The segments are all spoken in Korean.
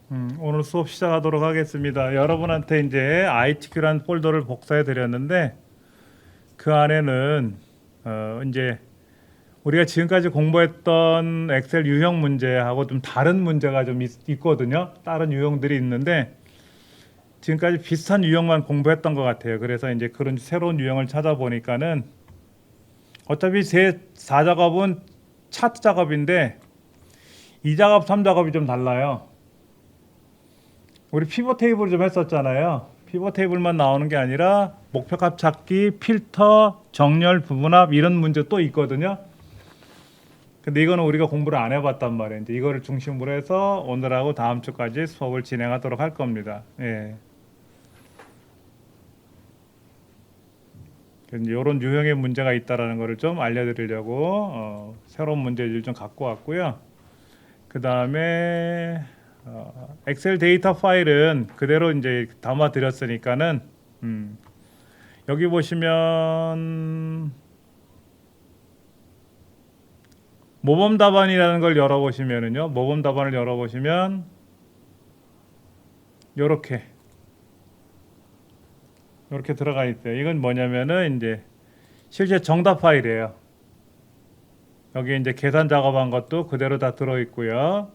오늘 수업 시작하도록 하겠습니다. 여러분한테 이제 ITQ라는 폴더를 복사해 드렸는데 그 안에는 이제 우리가 지금까지 공부했던 엑셀 유형 문제하고 좀 다른 문제가 좀 있거든요. 다른 유형들이 있는데 지금까지 비슷한 유형만 공부했던 것 같아요. 그래서 이제 그런 새로운 유형을 찾아보니까는 어차피 제 4작업은 차트 작업인데 2작업, 3작업이 좀 달라요. 우리 피벗 테이블 좀 했었잖아요. 피벗 테이블만 나오는 게 아니라 목표값 찾기, 필터, 정렬, 부분합 이런 문제 또 있거든요. 근데 이거는 우리가 공부를 안 해봤단 말이에요. 이제 이거를 중심으로 해서 오늘하고 다음 주까지 수업을 진행하도록 할 겁니다. 예. 이런 유형의 문제가 있다라는 것을 좀 알려드리려고 새로운 문제를 좀 갖고 왔고요. 그 다음에 엑셀 데이터 파일은 그대로 이제 담아 드렸으니까는 여기 보시면 모범 답안이라는 걸 열어보시면은요, 모범 답안을 열어보시면 요렇게 들어가 있어요. 이건 뭐냐면은 이제 실제 정답 파일이에요. 여기 이제 계산 작업한 것도 그대로 다 들어있고요.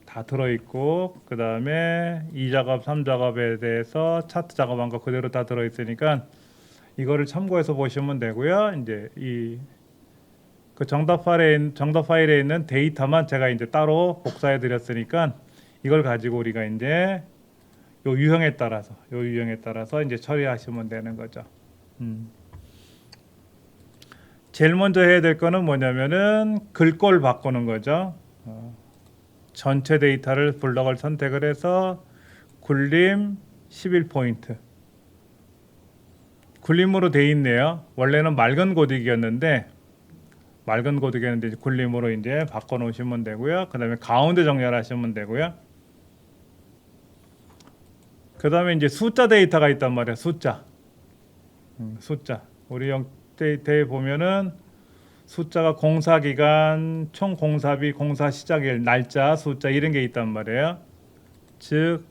다 들어있고 그 다음에 2작업, 3작업에 대해서 차트 작업한 거 그대로 다 들어있으니까 이거를 참고해서 보시면 되고요. 이제 이 그 정답 파일에 있는 데이터만 제가 이제 따로 복사해 드렸으니까 이걸 가지고 우리가 이제 요 유형에 따라서 이제 처리하시면 되는 거죠. 제일 먼저 해야 될 거는 뭐냐면은 글꼴 바꾸는 거죠. 전체 데이터를 블럭을 선택을 해서 굴림 11포인트. 굴림으로 돼 있네요. 원래는 맑은 고딕이었는데 이제 굴림으로 이제 바꿔 놓으시면 되고요. 그다음에 가운데 정렬하시면 되고요. 그다음에 이제 숫자 데이터가 있단 말이에요. 숫자. 우리 데이터에 보면은 숫자가 공사 기간, 총 공사비, 공사 시작일, 날짜, 숫자 이런 게 있단 말이에요. 즉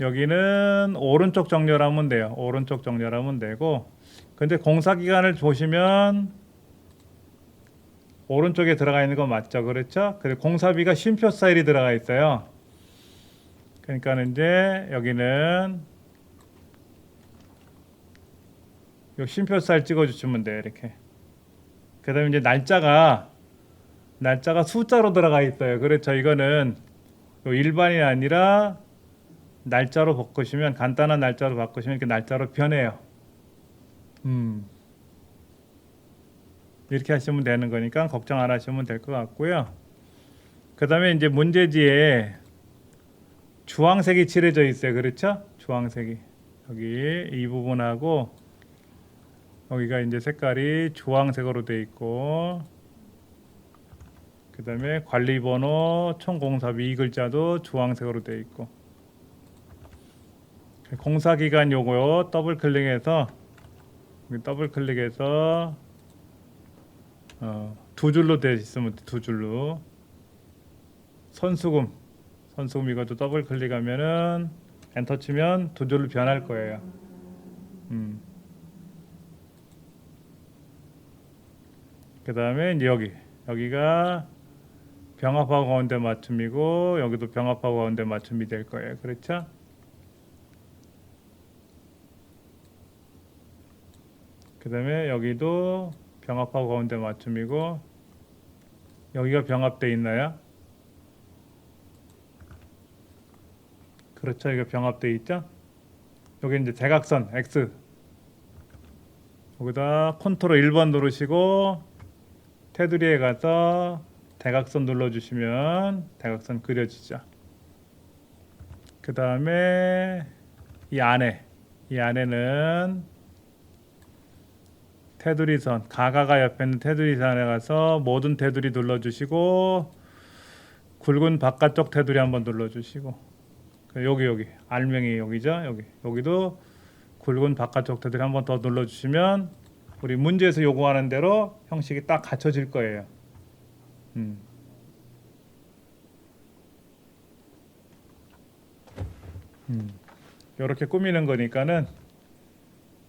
여기는 오른쪽 정렬하면 돼요. 오른쪽 정렬하면 되고, 근데 공사 기간을 보시면 오른쪽에 들어가 있는 거 맞죠? 그렇죠? 근데 공사비가 쉼표 스타일이 들어가 있어요. 그러니까 이제 여기는 요 쉼표 스타일 찍어주시면 돼요. 이렇게. 그다음에 이제 날짜가 숫자로 들어가 있어요. 그렇죠? 이거는 일반이 아니라 날짜로 바꾸시면 간단한 날짜로 바꾸시면 이렇게 날짜로 변해요. 이렇게 하시면 되는 거니까 걱정 안 하시면 될 것 같고요. 그다음에 이제 문제지에 주황색이 칠해져 있어요. 그렇죠? 주황색이 여기 이 부분하고 여기가 이제 색깔이 주황색으로 돼 있고 그다음에 관리번호 총공사비 이 글자도 주황색으로 돼 있고 공사기간 요거 더블 클릭해서 두 줄로 돼 있으면 두 줄로 선수금 이것도 더블 클릭하면은 엔터 치면 두 줄로 변할 거예요. 그 다음에 이제 여기가 병합하고 가운데 맞춤이고 여기도 병합하고 가운데 맞춤이 될 거예요. 그렇죠? 그 다음에 여기도 병합하고 가운데 맞춤이고 여기가 병합돼 있나요? 그렇죠. 이거 병합돼 있죠? 여기 이제 대각선 X 여기다 컨트롤 1번 누르시고 테두리에 가서 대각선 눌러주시면 대각선 그려지죠. 그 다음에 이 안에는 테두리선 가가가 옆에 있는 테두리선에 가서 모든 테두리 눌러주시고 굵은 바깥쪽 테두리 한번 눌러주시고 여기 알맹이 여기죠. 여기도 굵은 바깥쪽 테두리 한번 더 눌러주시면 우리 문제에서 요구하는 대로 형식이 딱 갖춰질 거예요. 이렇게 꾸미는 거니까는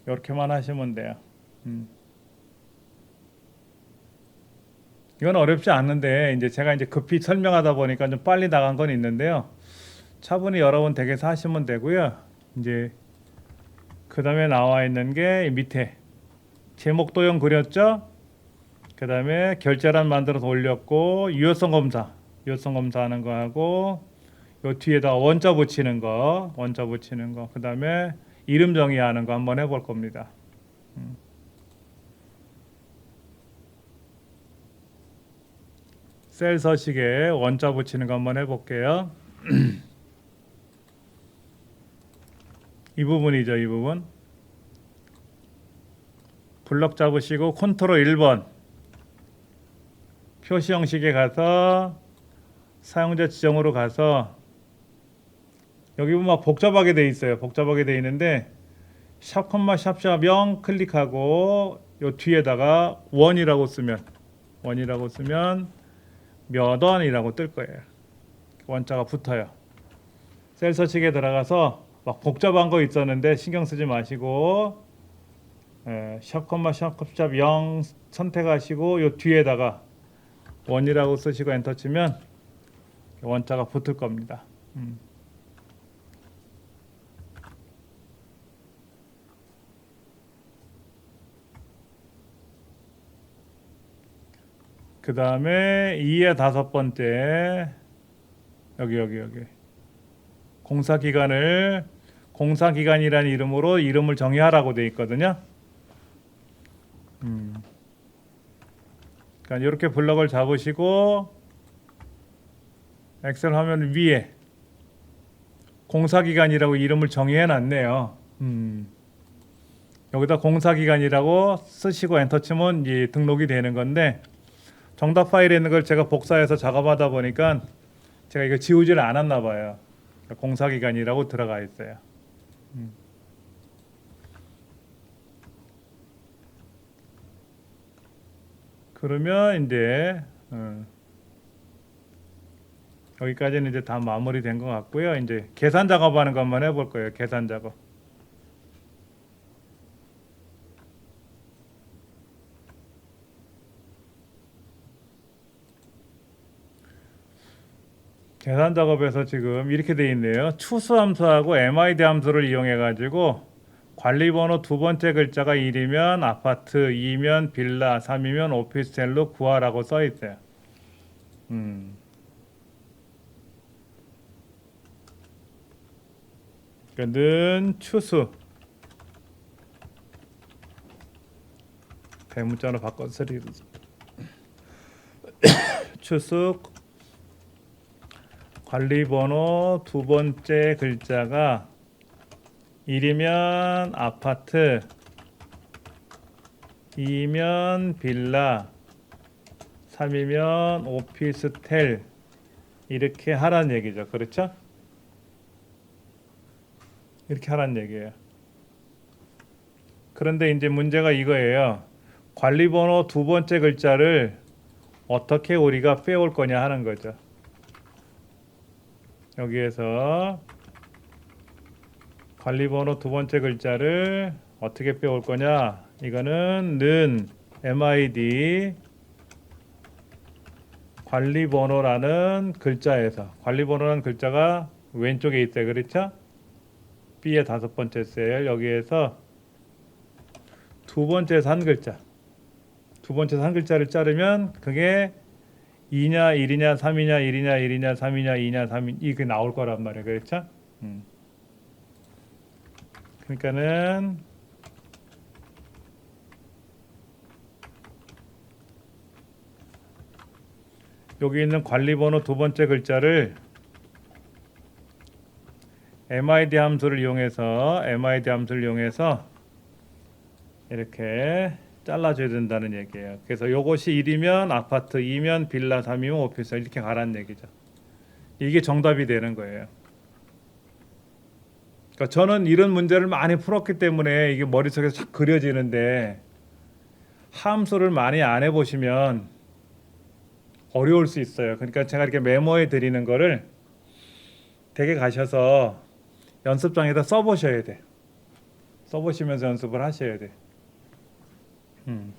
이렇게만 하시면 돼요. 이건 어렵지 않은데 이제 제가 이제 급히 설명하다 보니까 좀 빨리 나간 건 있는데요. 차분히 여러분 댁에서 하시면 되고요. 이제 그 다음에 나와 있는 게 밑에 제목 도형 그렸죠? 그 다음에 결제란 만들어서 올렸고 유효성 검사하는 거 하고 요 뒤에다 원자 붙이는 거, 그 다음에 이름 정의하는 거 한번 해볼 겁니다. 셀 서식에 원자 붙이는 거 한번 해볼게요. 이 부분이죠, 이 부분. 블럭 잡으시고 컨트롤 1번 표시 형식에 가서 사용자 지정으로 가서 여기 보면 막 복잡하게 돼 있어요. 복잡하게 돼 있는데 샵 콤마 샵샵 0 클릭하고 요 뒤에다가 원이라고 쓰면 몇 원이라고 뜰 거예요. 원자가 붙어요. 셀 서식에 들어가서 막 복잡한 거 있었는데 신경 쓰지 마시고 샵 콤마 샵샵 0 선택하시고 요 뒤에다가 원이라고 쓰시고 엔터 치면 원자가 붙을 겁니다. 그 다음에 2의 5번째 여기 공사기간이라는 이름으로 이름을 정의하라고 되어 있거든요. 그러니까 이렇게 블럭을 잡으시고 엑셀 화면 위에 공사기간이라고 이름을 정의해 놨네요. 여기다 공사기간이라고 쓰시고 엔터 치면 이제 등록이 되는 건데 정답 파일에 있는 걸 제가 복사해서 작업하다 보니까 제가 이거 지우지를 않았나 봐요. 공사기간이라고 들어가 있어요. 그러면 이제 여기까지는 이제 다 마무리된 것 같고요. 이제 계산 작업하는 것만 해볼 거예요. 계산 작업. 계산 작업에서 지금 이렇게 돼 있네요. 추수 함수하고 MID 함수를 이용해 가지고 관리번호 두 번째 글자가 1이면 아파트, 2면 빌라, 3이면 오피스텔로 구하라고 써 있어요. 는 추수 대문자로 바꿔서 추수 관리번호 두 번째 글자가 1이면 아파트, 2면 빌라, 3이면 오피스텔 이렇게 하라는 얘기죠. 그렇죠? 이렇게 하라는 얘기예요. 그런데 이제 문제가 이거예요. 관리번호 두 번째 글자를 어떻게 우리가 빼올 거냐 하는 거죠. 여기에서 관리번호 두 번째 글자를 어떻게 빼올 거냐? 이거는 는 MID 관리번호라는 글자에서 관리번호라는 글자가 왼쪽에 있어요. 그렇죠? B의 5번째 셀 여기에서 두 번째 산 글자 를 자르면 그게 2냐 1이냐 3이냐 1이냐 1이냐 3이냐 2냐 3이 이게 나올 거란 말이에요. 그렇죠? 그러니까는 여기 있는 관리번호 두 번째 글자를 MID 함수를 이용해서 이렇게 잘라줘야 된다는 얘기예요. 그래서 이것이 1이면 아파트, 2면 빌라, 3이면 오피스 이렇게 가라는 얘기죠. 이게 정답이 되는 거예요. 그러니까 저는 이런 문제를 많이 풀었기 때문에 이게 머릿속에서 쫙 그려지는데 함수를 많이 안 해보시면 어려울 수 있어요. 그러니까 제가 이렇게 메모해 드리는 거를 댁에 가셔서 연습장에다 써보셔야 돼. 써보시면서 연습을 하셔야 돼. 그러니까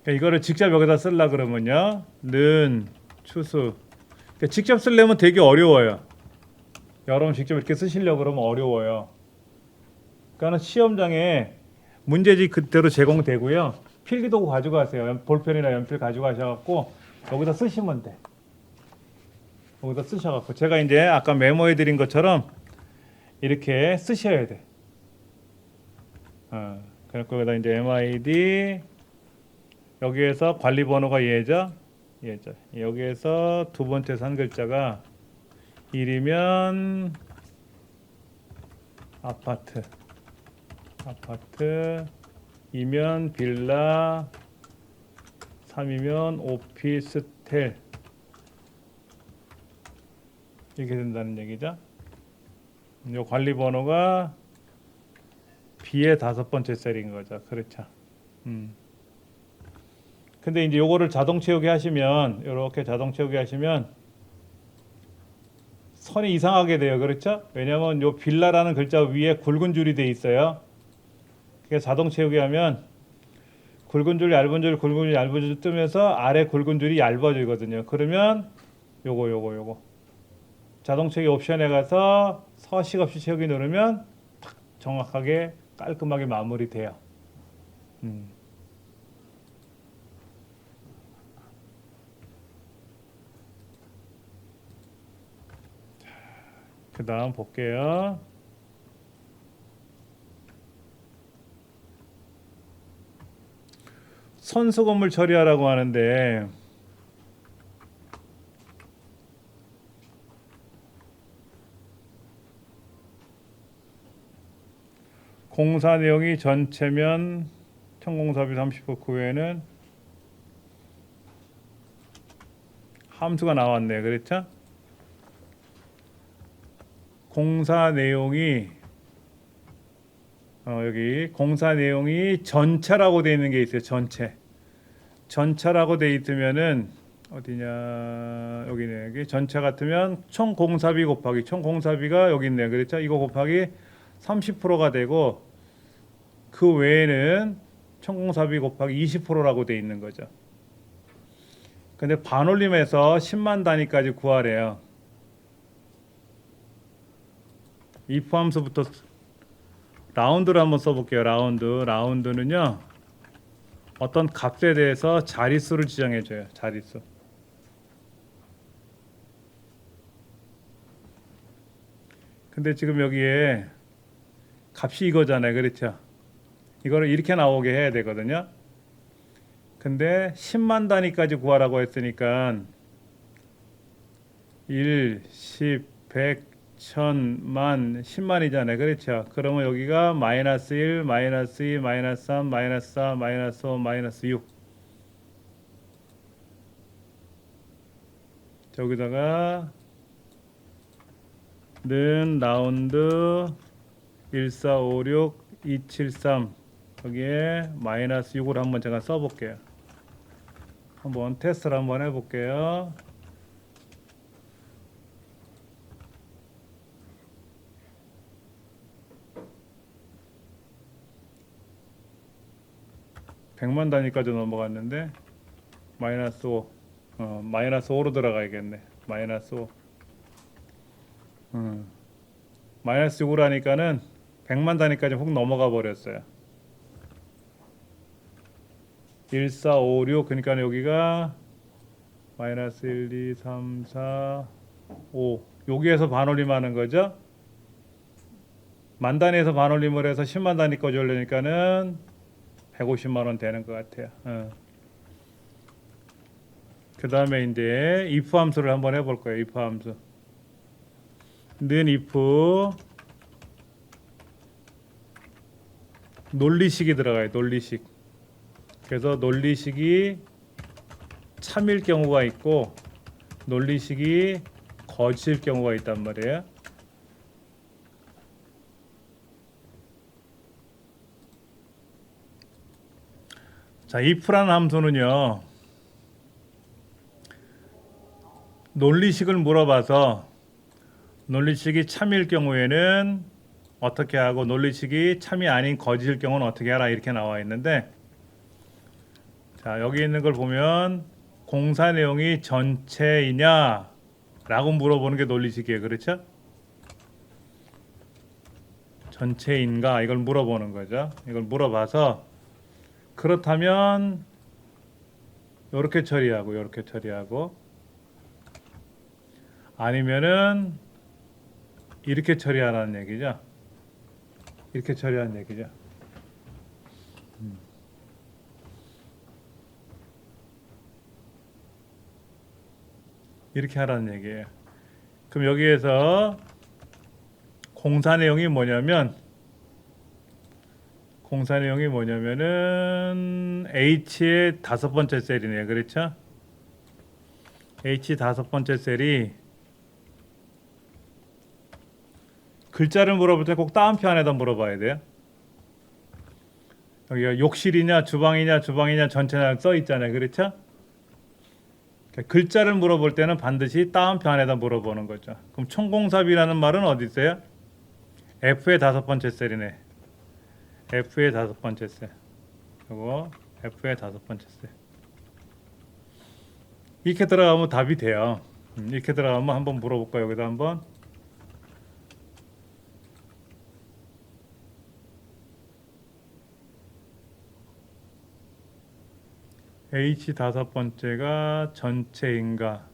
이거를 직접 여기다 쓰려 그러면요, 는 추수. 그러니까 직접 쓰려면 되게 어려워요. 여러분 직접 이렇게 쓰시려고 그러면 어려워요. 그러니까 시험장에 문제지 그대로 제공되고요. 필기도구 가져가세요. 볼펜이나 연필 가져가셔갖고 여기다 쓰시면 돼. 여기다 쓰셔갖고 제가 이제 아까 메모해드린 것처럼 이렇게 쓰셔야 돼. 그래서 여기다 이제 MID 여기에서 관리번호가 얘죠. 여기에서 두 번째 산 글자가 1이면 아파트, 2면 빌라, 3이면 오피스텔 이렇게 된다는 얘기죠. 이 관리번호가 B의 5번째 셀인 거죠. 그렇죠. 근데 이제 요거를 자동 채우기 하시면 이렇게 자동 채우기 하시면 선이 이상하게 돼요. 그렇죠? 왜냐하면 요 빌라라는 글자 위에 굵은 줄이 돼 있어요. 그래서 자동 채우기 하면 굵은 줄, 얇은 줄, 굵은 줄, 얇은 줄 뜨면서 아래 굵은 줄이 얇아지거든요. 그러면 요거 자동 채우기 옵션에 가서 서식 없이 채우기 누르면 탁 정확하게 깔끔하게 마무리돼요. 그 다음 볼게요. 선수 건물 처리하라고 하는데 공사 내용이 전체면 천공사비 30% 그 외에는 함수가 나왔네. 그렇죠? 공사 내용이 여기 공사 내용이 전차라고 되어 있는 게 있어요. 전차라고 되어 있으면은 어디냐 여기네. 여기 전차 같으면 총 공사비 곱하기 총 공사비가 여기 있네요. 그렇죠? 이거 곱하기 30%가 되고 그 외에는 총 공사비 곱하기 20%라고 되어 있는 거죠. 근데 반올림해서 10만 단위까지 구하래요. if 함수부터 라운드를 한번 써볼게요. 라운드는요 어떤 값에 대해서 자릿수를 지정해줘요. 자릿수. 근데 지금 여기에 값이 이거잖아요. 그렇죠? 이거를 이렇게 나오게 해야 되거든요. 근데 10만 단위까지 구하라고 했으니까 1, 10, 100, 1000만, 10만이잖아요. 그렇죠? 그러면 여기가 마이너스 1, 마이너스 2, 마이너스 3, 마이너스 4, 마이너스 5, 마이너스 6. 여기다가 는 라운드 1456 273 여기에 마이너스 6을 한번 제가 써볼게요. 한번 테스트를 한번 해볼게요. 백만 단위까지 넘어갔는데 마이너스 5 마이너스 5로 들어가야겠네. 마이너스 5 마이너스 6으로 하니까는 100만 단위까지 훅 넘어가 버렸어요. 1456 그러니까 여기가 마이너스 1, 2, 3, 4, 5 여기에서 반올림 하는 거죠. 만 단위에서 반올림을 해서 10만 단위까지 올리니까는 150만 원 되는 것 같아요. 그 다음에 이제 if 함수를 한번 해볼 거예요. if 함수. 는 if 논리식이 들어가요. 논리식. 그래서 논리식이 참일 경우가 있고 논리식이 거짓일 경우가 있단 말이에요. 자, if라는 함수는요. 논리식을 물어봐서 논리식이 참일 경우에는 어떻게 하고 논리식이 참이 아닌 거짓일 경우는 어떻게 하라 이렇게 나와 있는데, 자 여기 있는 걸 보면 공사 내용이 전체이냐 라고 물어보는 게 논리식이에요. 그렇죠? 전체인가 이걸 물어보는 거죠. 이걸 물어봐서 그렇다면 이렇게 처리하고 이렇게 처리하고, 아니면은 이렇게 처리하라는 얘기죠. 이렇게 처리하는 얘기죠. 이렇게 하라는 얘기예요. 그럼 여기에서 공사 내용이 뭐냐면 H의 다섯 번째 셀이네요. 그렇죠? H 다섯 번째 셀이 글자를 물어볼 때 꼭 따옴표 안에다 물어봐야 돼요. 여기가 욕실이냐 주방이냐 전체냐 써 있잖아요. 그렇죠? 글자를 물어볼 때는 반드시 따옴표 안에다 물어보는 거죠. 그럼 총공삽이라는 말은 어디 있어요? F의 다섯 번째 셀이네. F의 다섯 번째 셀. 그리고 F의 다섯 번째 셀. 이렇게 들어가면 답이 돼요. 이렇게 들어가면 한번 물어볼까요? 여기다 한번. H 다섯 번째가 전체인가?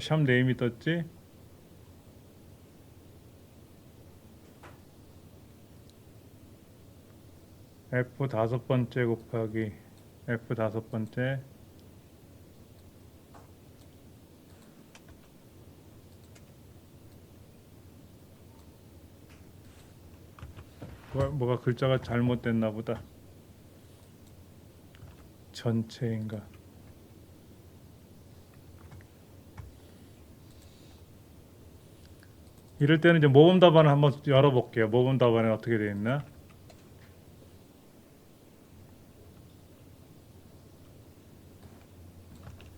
샵 네임이 떴지? F 다섯 번째 곱하기 F 다섯 번째 뭐가 글자가 잘못됐나 보다. 전체인가? 이럴 때는 이제 모범 답안을 한번 열어볼게요. 모범 답안에 어떻게 되어 있나?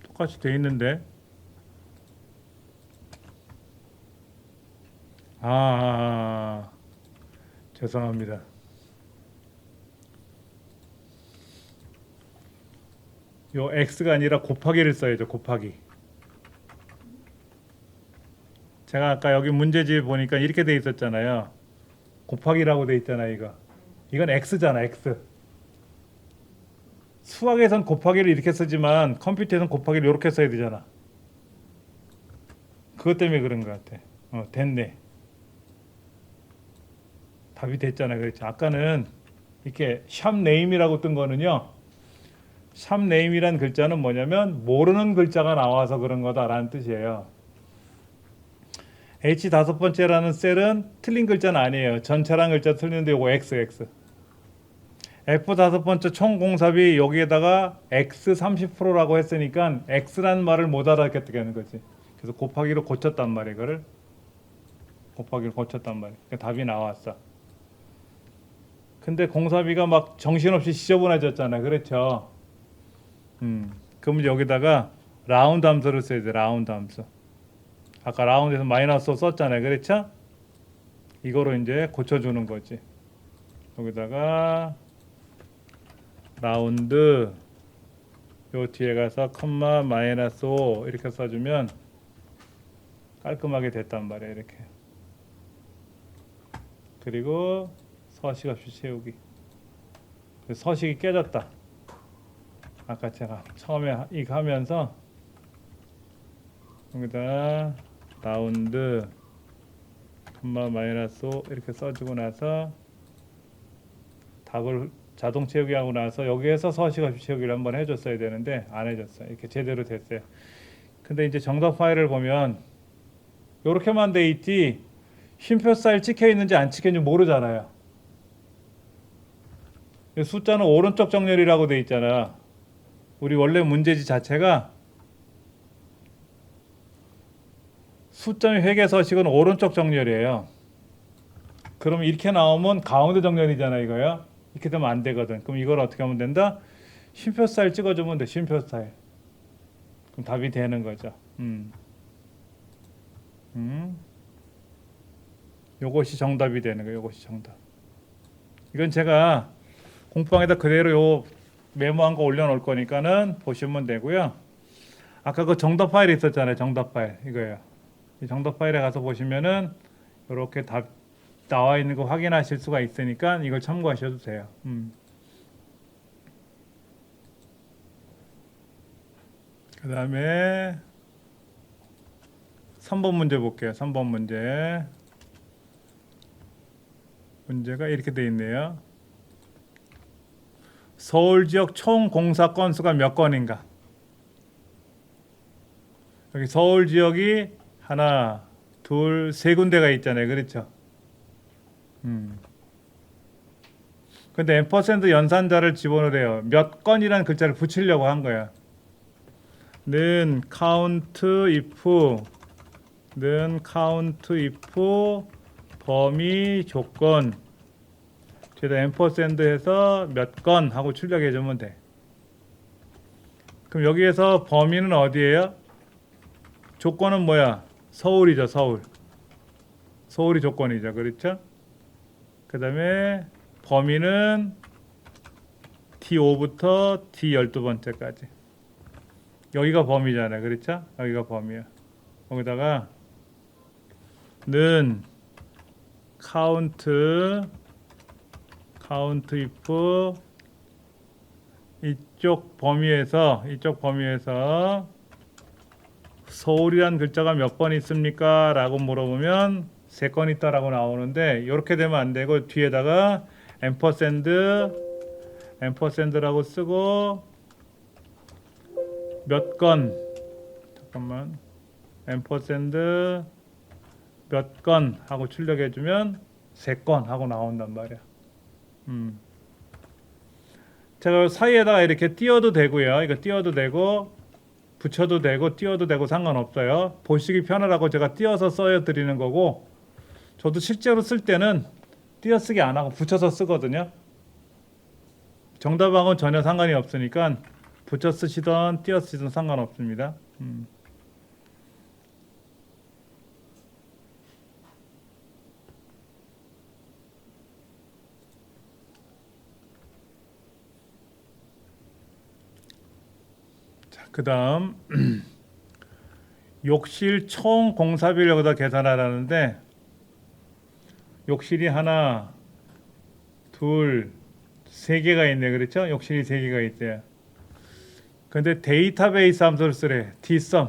똑같이 되어 있는데. 죄송합니다. 요 x가 아니라 곱하기를 써야죠. 곱하기. 제가 아까 여기 문제집 보니까 이렇게 돼 있었잖아요. 곱하기라고 돼 있잖아요. 이건 x잖아. x. 수학에선 곱하기를 이렇게 쓰지만 컴퓨터에선 곱하기를 이렇게 써야 되잖아. 그것 때문에 그런 것 같아. 됐네. 답이 됐잖아. 그렇지. 아까는 이렇게 샵 네임이라고 뜬 거는요. 샵 네임이란 글자는 뭐냐면 모르는 글자가 나와서 그런 거다라는 뜻이에요. H 다섯 번째라는 셀은 틀린 글자는 아니에요. 전체란 글자 틀리는데 요거 X. F 다섯 번째 총공삽이 여기에다가 X 30%라고 했으니까 X라는 말을 못 알아듣겠다는 거지. 그래서 곱하기로 고쳤단 말이에요. 이거를 곱하기로 고쳤단 말이에요. 그러니까 답이 나왔어. 근데 공삽이가 막 정신없이 지저분해졌잖아요. 그렇죠? 그러면 여기다가 라운드 함수를 써야 돼. 라운드 함수. 아까 라운드에서 마이너스 썼잖아요. 그렇죠? 이거로 이제 고쳐주는 거지. 여기다가 라운드 요 뒤에 가서 컴마 마이너스 5 이렇게 써주면 깔끔하게 됐단 말이에요. 이렇게. 그리고 서식 없이 채우기. 서식이 깨졌다. 아까 제가 처음에 이거 하면서 여기다 라운드 컴마 마이너스 5 이렇게 써주고 나서 답을 자동 채우기 하고 나서 여기에서 서식 없이 채우기를 한번 해줬어야 되는데 안 해줬어요. 이렇게 제대로 됐어요. 근데 이제 정답 파일을 보면 이렇게만 돼 있지 쉼표 사일 찍혀 있는지 안 찍혀 있는지 모르잖아요. 숫자는 오른쪽 정렬이라고 돼 있잖아. 우리 원래 문제지 자체가 숫자 회계 서식은 오른쪽 정렬이에요. 그럼 이렇게 나오면 가운데 정렬이잖아 이거요. 이렇게 되면 안 되거든. 그럼 이걸 어떻게 하면 된다? 쉼표 스타일 찍어주면 돼. 쉼표 스타일. 그럼 답이 되는 거죠. 요것이 정답이 되는 거예요. 요것이 정답. 이건 제가 공방에다 그대로 요 메모한 거 올려놓을 거니까는 보시면 되고요. 아까 그 정답 파일 있었잖아요. 정답 파일 이거예요. 이 정답 파일에 가서 보시면은 이렇게 답 나와 있는 거 확인하실 수가 있으니까 이걸 참고하셔도 돼요. 그 다음에 3번 문제 볼게요. 3번 문제. 문제가 이렇게 돼 있네요. 서울 지역 총 공사 건수가 몇 건인가? 여기 서울 지역이 하나, 둘, 세 군데가 있잖아요. 그렇죠? 근데 앰퍼센드 연산자를 집어넣으래요. 몇 건이라는 글자를 붙이려고 한 거야. 는 count if 범위 조건 뒤에다 앰퍼센드해서 몇 건 하고 출력해 주면 돼. 그럼 여기에서 범위는 어디예요? 조건은 뭐야? 서울이죠. 서울이 조건이죠. 그렇죠? 그 다음에 범위는 D5부터 D12번째까지. 여기가 범위잖아요. 그렇죠? 여기가 범위야. 거기다가 는 count if 이쪽 범위에서 서울이란 글자가 몇 번 있습니까? 라고 물어보면 3건 있다라고 나오는데 이렇게 되면 안 되고 뒤에다가 앰퍼센드라고 쓰고 몇 건 잠깐만 앰퍼센드 몇 건 하고 출력해 주면 3건 하고 나온단 말이야. 제가 사이에다가 이렇게 띄워도 되고요. 이거 띄워도 되고 붙여도 되고 띄워도 되고 상관없어요. 보시기 편하라고 제가 띄워서 써 드리는 거고 저도 실제로 쓸 때는 띄어쓰기 안 하고 붙여서 쓰거든요. 정답하고는 전혀 상관이 없으니까 붙여 쓰시던 띄어 쓰시던 상관없습니다. 자, 그 다음 욕실 총 공사비를 여기다 계산하라는데 욕실이 하나, 둘, 세 개가 있네. 그렇죠? 욕실이 세 개가 있대요. 근데 데이터베이스 함수를 쓰래. dsum.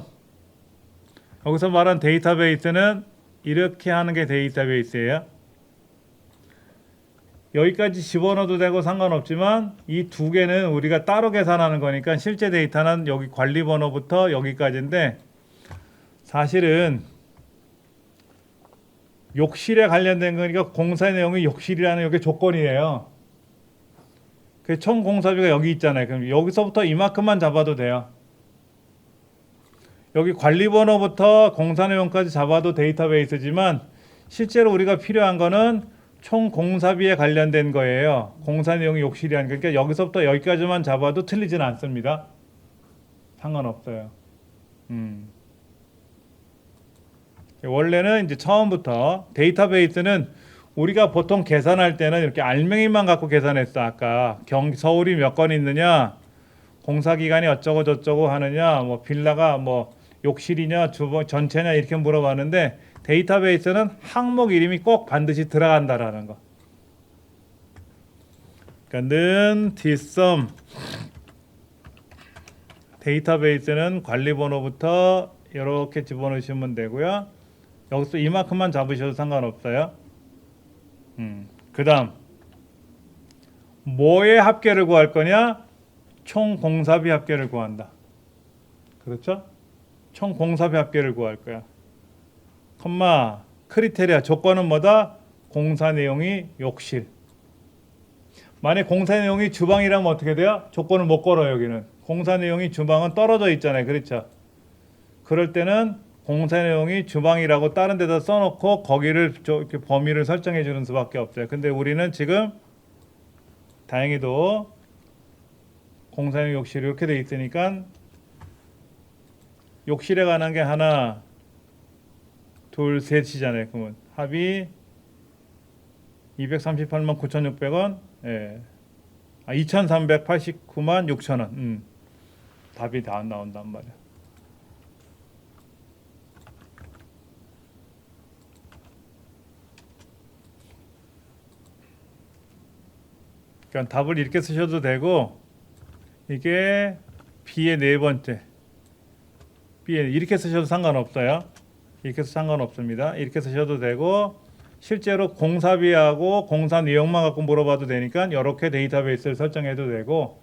여기서 말한 데이터베이스는 이렇게 하는 게 데이터베이스예요. 여기까지 집어넣어도 되고 상관없지만 이 두 개는 우리가 따로 계산하는 거니까 실제 데이터는 여기 관리 번호부터 여기까지인데 사실은 욕실에 관련된 거니까 공사 내용이 욕실이라는 여기 조건이에요. 그 총 공사비가 여기 있잖아요. 그럼 여기서부터 이만큼만 잡아도 돼요. 여기 관리 번호부터 공사 내용까지 잡아도 데이터베이스지만 실제로 우리가 필요한 거는 총 공사비에 관련된 거예요. 공사 내용이 욕실이 아니니까 그러니까 여기서부터 여기까지만 잡아도 틀리진 않습니다. 상관없어요. 원래는 이제 처음부터 데이터베이스는 우리가 보통 계산할 때는 이렇게 알맹이만 갖고 계산했어. 아까 서울이 몇 건 있느냐, 공사 기간이 어쩌고 저쩌고 하느냐, 뭐 빌라가 뭐 욕실이냐, 주방 전체냐 이렇게 물어봤는데 데이터베이스는 항목 이름이 꼭 반드시 들어간다라는 거. 그러니까 는 dsum 데이터베이스는 관리 번호부터 이렇게 집어넣으시면 되고요. 여기서 이만큼만 잡으셔도 상관없어요. 그 다음 뭐의 합계를 구할 거냐? 총 공사비 합계를 구한다. 그렇죠? 총 공사비 합계를 구할 거야. 컴마 크리테리아 조건은 뭐다? 공사 내용이 욕실. 만약 공사 내용이 주방이라면 어떻게 돼요? 조건을 못 걸어요. 여기는 공사 내용이 주방은 떨어져 있잖아요. 그렇죠? 그럴 때는 공사 내용이 주방이라고 다른 데다 써놓고 거기를 이렇게 범위를 설정해 주는 수밖에 없어요. 근데 우리는 지금 다행히도 공사 내용 욕실이 이렇게 돼 있으니까 욕실에 관한 게 하나, 둘, 셋이잖아요. 그러면 합이 238만 9,600원. 예. 2,389만 6천 원. 답이 다 나온단 말이야. 그러니까 답을 이렇게 쓰셔도 되고, 이게 B의 네 번째. B에 이렇게 쓰셔도 상관없어요. 이렇게 해서 상관없습니다. 이렇게 쓰셔도 되고, 실제로 공사비하고 공사 내용만 갖고 물어봐도 되니까 이렇게 데이터베이스를 설정해도 되고,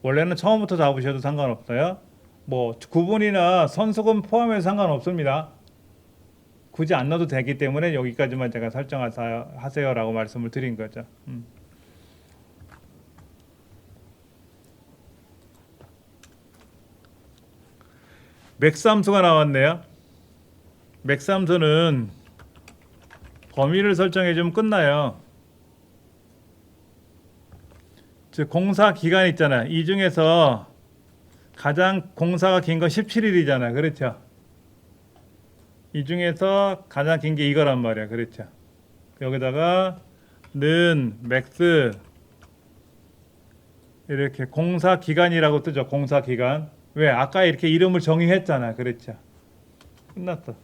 원래는 처음부터 잡으셔도 상관없어요. 뭐 구분이나 선수금 포함해서 상관없습니다. 굳이 안 넣어도 되기 때문에 여기까지만 제가 설정하세요라고 말씀을 드린 거죠. 맥스함수가 나왔네요. 맥스함수는 범위를 설정해 주면 끝나요. 즉 공사 기간 있잖아요. 이 중에서 가장 공사가 긴 건 17일이잖아요. 그렇죠? 이 중에서 가장 긴 게 이거란 말이야. 그렇죠? 여기다가 는 맥스 이렇게 공사 기간이라고 뜨죠. 공사 기간. 왜? 아까 이렇게 이름을 정의했잖아. 그렇죠? 끝났어.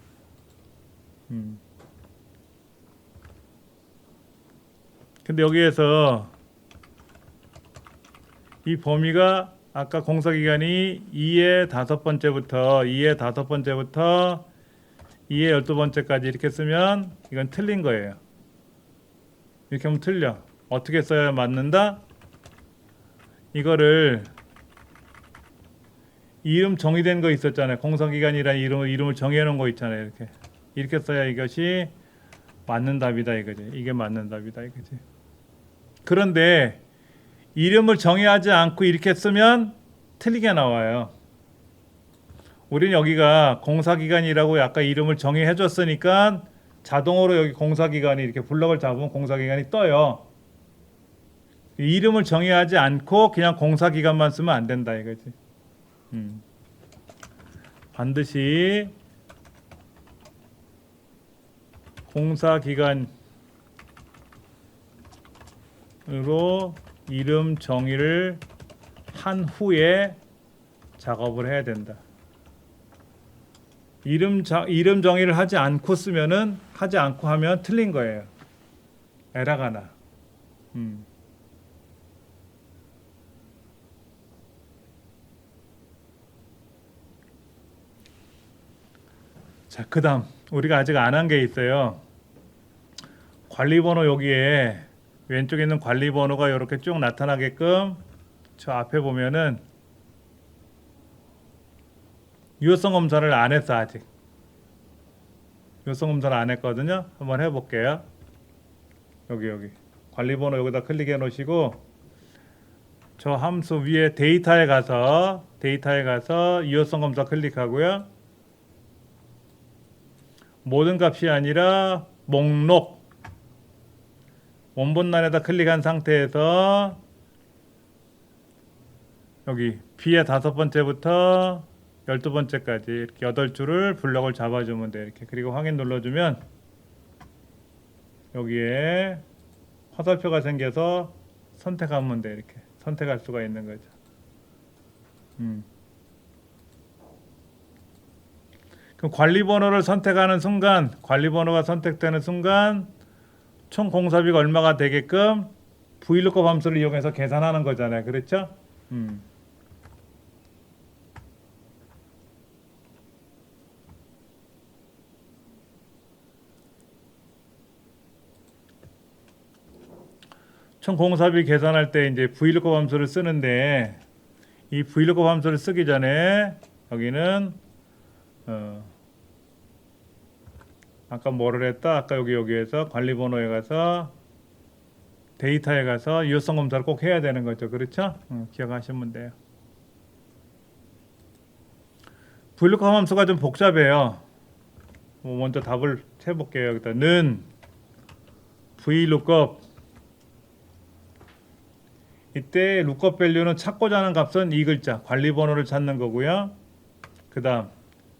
근데 여기에서 이 범위가 아까 공사 기간이 2의 5번째부터 2의 5번째부터 2의 12번째까지 이렇게 쓰면 이건 틀린 거예요. 이렇게 하면 틀려. 어떻게 써야 맞는다? 이거를 이름 정의된 거 있었잖아요. 공사기간이라는 이름을 정해 놓은 거 있잖아요. 이렇게 써야 이것이 맞는 답이다 이거지. 이게 맞는 답이다 이거지. 그런데 이름을 정의하지 않고 이렇게 쓰면 틀리게 나와요. 우리는 여기가 공사기간이라고 아까 이름을 정의해 줬으니까 자동으로 여기 공사기간이 이렇게 블럭을 잡으면 공사기간이 떠요. 이름을 정의하지 않고 그냥 공사기간만 쓰면 안 된다 이거지. 반드시 공사기간으로 이름 정의를 한 후에 작업을 해야 된다. 이름 정의를 하지 않고 쓰면은 하지 않고 하면 틀린 거예요. 에러가 나. 자, 그다음 우리가 아직 안 한 게 있어요. 관리번호 여기에 왼쪽에 있는 관리번호가 이렇게 쭉 나타나게끔 저 앞에 보면은 유효성 검사를 안 했어 아직. 유효성 검사를 안 했거든요. 한번 해볼게요. 여기 관리번호 여기다 클릭해 놓으시고 저 함수 위에 데이터에 가서 유효성 검사 클릭하고요. 모든 값이 아니라 목록 원본란에다 클릭한 상태에서 여기 B의 5번째부터 12번째까지 이렇게 8줄을 블럭을 잡아주면 돼. 이렇게. 그리고 확인 눌러주면 여기에 화살표가 생겨서 선택하면 돼. 이렇게 선택할 수가 있는 거죠. 그럼 관리번호를 선택하는 순간, 관리번호가 선택되는 순간 총 공사비가 얼마가 되게끔 VLOOKUP 함수를 이용해서 계산하는 거잖아요. 그렇죠? 총 공사비 계산할 때 이제 VLOOKUP 함수를 쓰는데 이 VLOOKUP 함수를 쓰기 전에 여기는 아까 뭐를 했다? 아까 여기에서 관리번호에 가서 데이터에 가서 유효성 검사를 꼭 해야 되는 거죠. 그렇죠? 기억하시면 돼요. VLOOKUP 함수가 좀 복잡해요. 먼저 답을 해볼게요. 여기다 는 VLOOKUP 이때 lookup 밸류는 찾고자 하는 값은 이 글자 관리번호를 찾는 거고요. 그 다음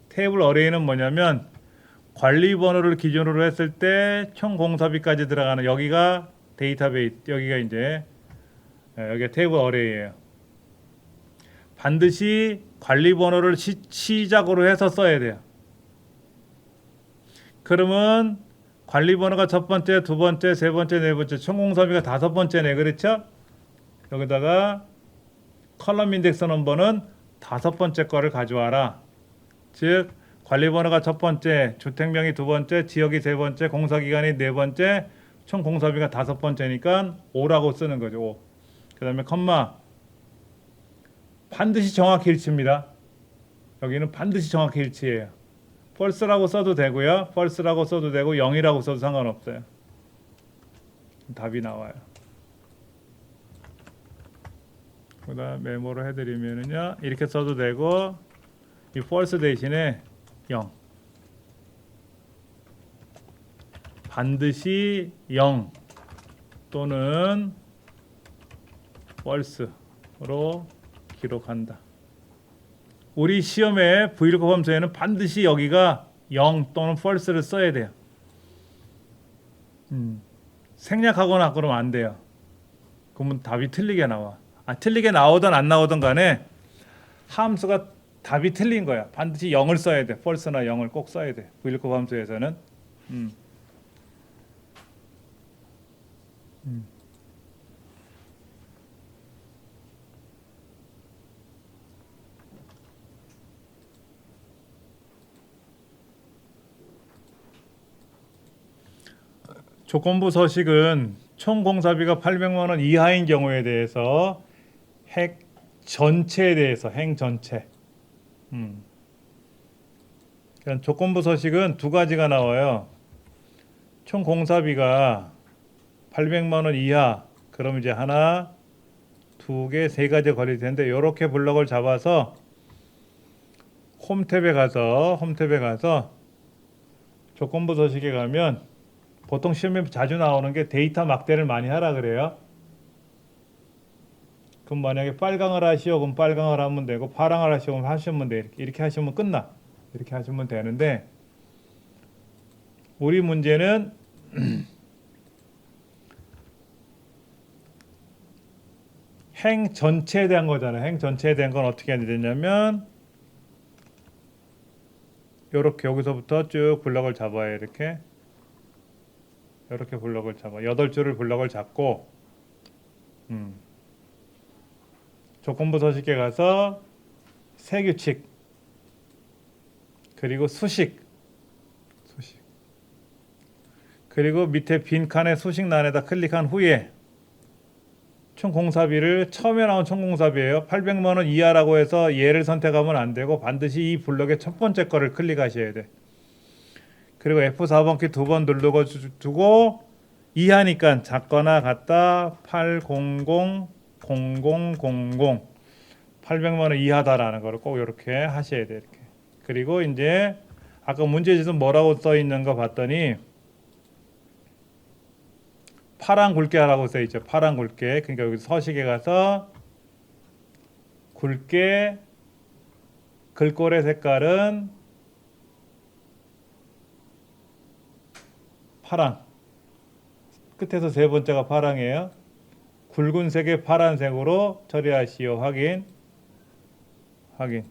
테이블 어레이는 뭐냐면 관리 번호를 기준으로 했을 때 총 공사비까지 들어가는 여기가 데이터베이스, 여기가 이제 여기가 테이블 어레이예요. 반드시 관리 번호를 시작으로 해서 써야 돼요. 그러면 관리 번호가 첫 번째, 두 번째, 세 번째, 네 번째, 총 공사비가 다섯 번째네, 그렇죠? 여기다가 컬럼 인덱스 넘버는 다섯 번째 거를 가져와라. 즉 관리 번호가 첫 번째, 주택명이 두 번째, 지역이 세 번째, 공사기간이 네 번째, 총 공사비가 다섯 번째니까 5라고 쓰는 거죠. 5. 그 다음에 컴마 반드시 정확히 일치입니다. 여기는 반드시 정확히 일치해요. false라고 써도 되고요. false라고 써도 되고 0이라고 써도 상관없어요. 답이 나와요. 그다음 메모로 해드리면은요 이렇게 써도 되고 이 false 대신에 0 반드시 0 또는 false로 기록한다. 우리 시험에 VLOOKUP 함수에는 반드시 여기가 0 또는 false를 써야 돼요. 생략하거나 그러면 안 돼요. 그러면 답이 틀리게 나와. 틀리게 나오든 안 나오든 간에 함수가 답이 틀린 거야. 반드시 0을 써야 돼. false나 0을 꼭 써야 돼. VLOOKUP 함수에서는. 조건부 서식은 총 공사비가 800만 원 이하인 경우에 대해서 핵 전체에 대해서 행 전체. 그러니까 조건부 서식은 두 가지가 나와요. 총 공사비가 800만 원 이하. 그럼 이제 하나, 두 개, 세 가지 걸릴 텐데 이렇게 블럭을 잡아서 홈탭에 가서 조건부 서식에 가면 보통 시험에 자주 나오는 게 데이터 막대를 많이 하라 그래요. 그럼 만약에 빨강을 하시오 그럼 빨강을 하면 되고 파랑을 하시오 그럼 하시면 돼. 이렇게 하시면 끝나. 이렇게 하시면 되는데 우리 문제는 행 전체에 대한 거잖아요. 행 전체에 대한 건 어떻게 해야 되냐면 이렇게 여기서부터 쭉 블럭을 잡아요. 이렇게 블럭을 잡아 8줄을 블럭을 잡고 조건부 서식에 가서 세규칙 그리고 수식 그리고 밑에 빈칸의 수식란에다 클릭한 후에 총 공사비를 처음에 나온 총 공사비예요. 800만 원 이하라고 해서 얘를 선택하면 안 되고 반드시 이 블럭의 첫 번째 거를 클릭하셔야 돼. 그리고 F4번 키 두 번 누르고 두고 이하니까 작거나 같다 800 0000 800만 원 이하다라는 거를 꼭 이렇게 하셔야 돼. 이렇게. 그리고 이제 아까 문제지수 뭐라고 써 있는 거 봤더니 파란 굵게 하라고 써 있죠. 파란 굵게. 그러니까 여기 서식에 가서 굵게 글꼴의 색깔은 파랑. 끝에서 세 번째가 파랑이에요. 굵은색의 파란색으로 처리하시오. 확인. 이렇게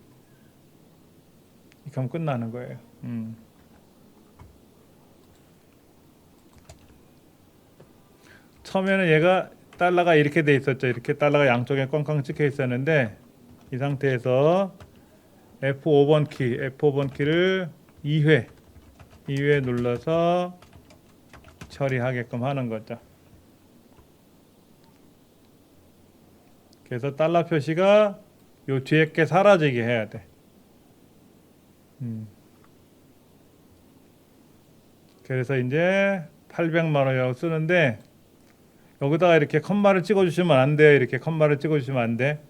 하면 끝나는 거예요. 처음에는 얘가 달러가 이렇게 돼 있었죠. 이렇게 달러가 양쪽에 꽝꽝 찍혀 있었는데 이 상태에서 F5번 키를 2회 눌러서 처리하게끔 하는 거죠. 그래서 달러 표시가 요 뒤에 게 사라지게 해야 돼. 그래서 이제 800만 원이라고 쓰는데 여기다가 이렇게 컴마를 찍어주시면 안 돼요. 이렇게 컴마를 찍어주시면 안 돼.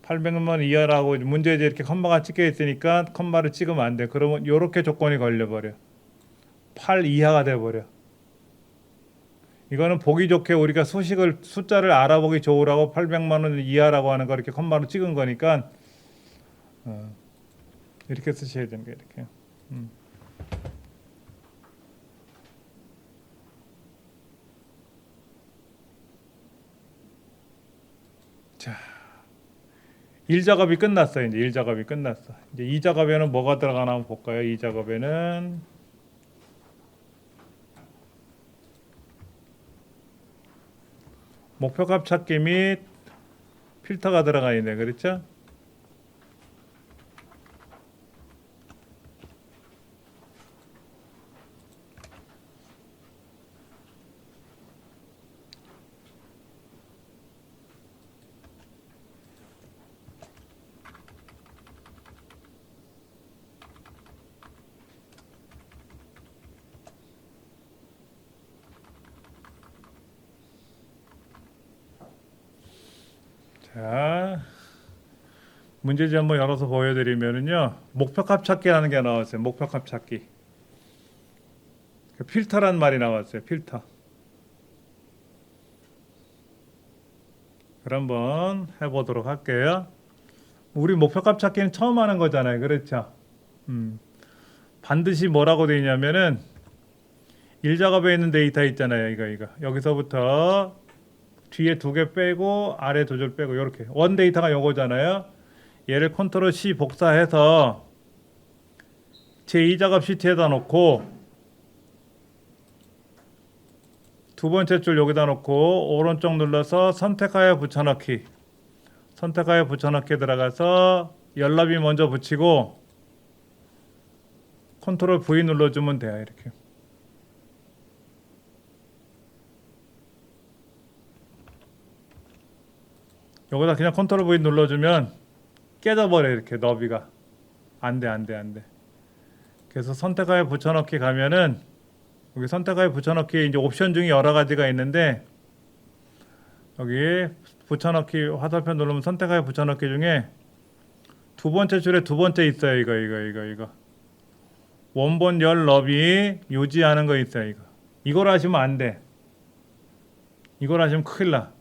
800만 원 이하라고 문제에 이렇게 컴마가 찍혀 있으니까 컴마를 찍으면 안 돼. 그러면 이렇게 조건이 걸려버려. 8 이하가 돼버려. 이거는 보기 좋게 우리가 숫자를 알아보기 좋으라고 800만 원 이하라고 하는 거 이렇게 컴마로 찍은 거니까 이렇게 쓰셔야 되는 거예요. 이렇게. 일 작업이 끝났어요. 이제 일 작업이 끝났어. 이제 이 작업에는 뭐가 들어가나 한번 볼까요? 이 작업에는 목표값 찾기 및 필터가 들어가 있네. 그렇죠? 자, 문제집 한번 열어서 보여드리면은요, 목표값 찾기라는 게 나왔어요. 목표값 찾기. 필터란 말이 나왔어요. 필터. 그럼 한번 해보도록 할게요. 우리 목표값 찾기는 처음 하는 거잖아요. 그렇죠? 반드시 뭐라고 되어 있냐면은 일 작업에 있는 데이터 있잖아요. 이거. 여기서부터 뒤에 두 개 빼고 아래 두 줄 빼고 이렇게. 원 데이터가 요거잖아요. 얘를 컨트롤 C 복사해서 제2 작업 시트에다 놓고 두 번째 줄 여기다 놓고 오른쪽 눌러서 선택하여 붙여넣기. 선택하여 붙여넣기 들어가서 연립이 먼저 붙이고 컨트롤 V 눌러주면 돼요. 이렇게. 여기다 그냥 컨트롤 V 눌러주면 깨져버려. 이렇게 너비가. 안 돼. 그래서 선택하여 붙여넣기 가면은 여기 선택하여 붙여넣기 이제 옵션 중에 여러 가지가 있는데 여기 붙여넣기 화살표 누르면 선택하여 붙여넣기 중에 두 번째 줄에 두 번째 있어요. 이거. 원본 열 너비 유지하는 거 있어요. 이걸 하시면 안 돼. 이걸 하시면 큰일 나.